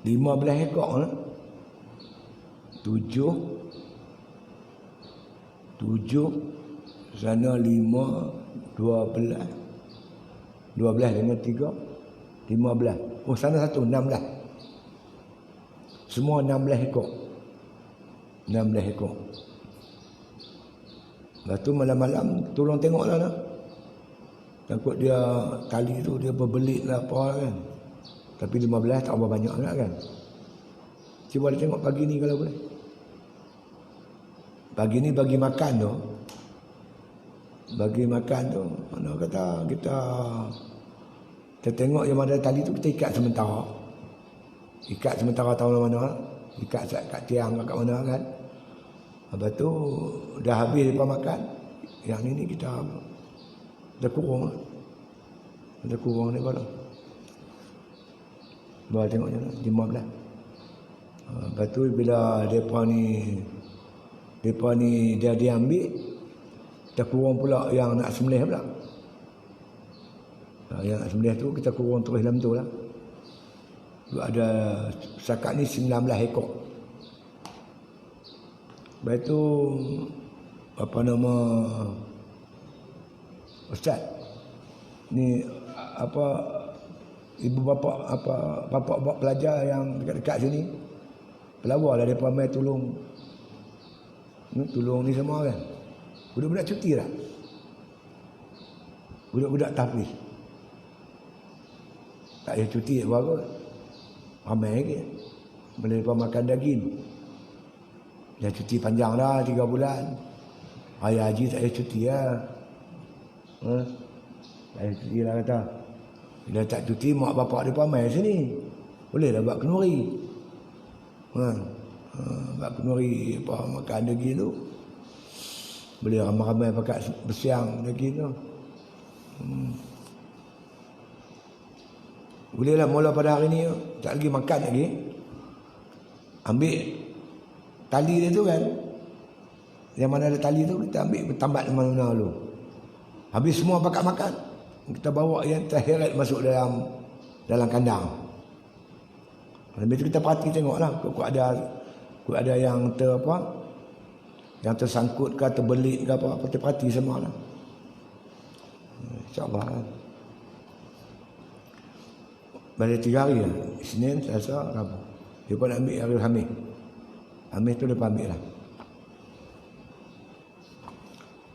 15 ekor lah. 7 sana 5 12 dengan 3 15. Oh sana satu 16. Semua 16 ekor. 16 ekor. Lepas tu malam-malam tolong tengoklah nak. Takut dia tali tu dia berbelit lah apa kan. Tapi 15 tak berapa banyak sangat kan. Cuba dia tengok pagi ni kalau boleh. Pagi ni bagi makan tu. Bagi makan tu mana kata kita tengok yang mana tali tu kita ikat sementara. Ikat sementara tahu mana. Ikat kat tiang kat mana kan. Lepas tu dah habis lepas makan. Yang ni kita dah kurang. Dah kurang ni pada. Bawa tengoknya 15. Lepas tu bila depa ni dia diambil, kita kurang pula yang nak sembelih pula. Yang nak sembelih tu kita kurang terus dalam tu lah. Ada setakat ni 19 ekor. Lepas tu apa nama Ustaz ni apa ibu bapa apa bapa pelajar yang dekat-dekat sini pelawar lah depa mai tolong ni semua kan. Budak-budak cuti lah. Budak-budak tahfiz. Tak payah cuti buat apa. Ramai lagi. Boleh depa makan daging. Dah cuti panjang dah 3 bulan. Ayah haji tak payah cuti lah. Tak payah cuti lah kata. Bila tak cuti mak bapak dia mai sini. Boleh dah buat kenduri. Buat kenduri apa makan daging tu. Boleh ramai-ramai pakai bersiang daging tu. Bolehlah mula pada hari ni tak lagi makan lagi. Ambil tali dia tu kan. Yang mana ada tali tu kita ambil bertambat di mana-mana dulu. Habis semua pakat makan. Kita bawa yang terheret masuk dalam kandang. Habis tu kita perhati tengoklah kok ada yang yang tersangkut ke terbelit ke apa perhati semalah. InsyaAllah. Balik 3 hari lah. Isnin, Selasa, Rabu. Dia pun nak ambil hari Khamis. Khamis tu dia ambil lah.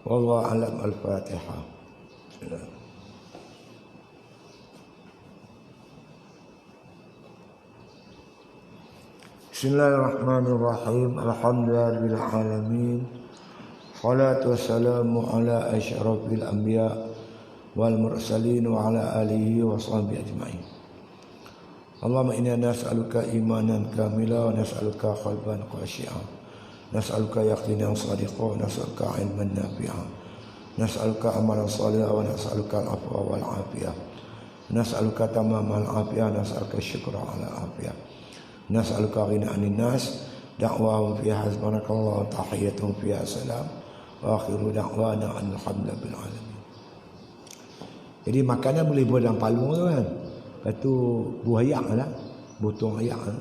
Wallahu a'lam. Al-Fatihah. Bismillahirrahmanirrahim. Alhamdulillahil alamin. Salatu wassalamu ala asyrafil anbiya wal mursalin wa ala alihi wa sahbihi ajma'in. Allahumma inna nas'aluka imanan kamila wa nas'aluka qalban khashi'an. Nas'aluka yaqinan sadiqan, nas'aluka ilman nafi'an. Nas'aluka amalan salihan wa nas'aluka al-afwa wal afiyah. Nas'aluka tamamal afiyah, nas'aluka syukra ala afiyah. Nas'aluka ghina 'anil nas, da'wahum fiha hasbanakallah, tahiyyatuhum fiha salam, wa akhiru da'wana alhamdulillahi alamin. Jadi makanan boleh buat dalam palung tu kan. Lepas tu buah ayak lah, botong ayak lah.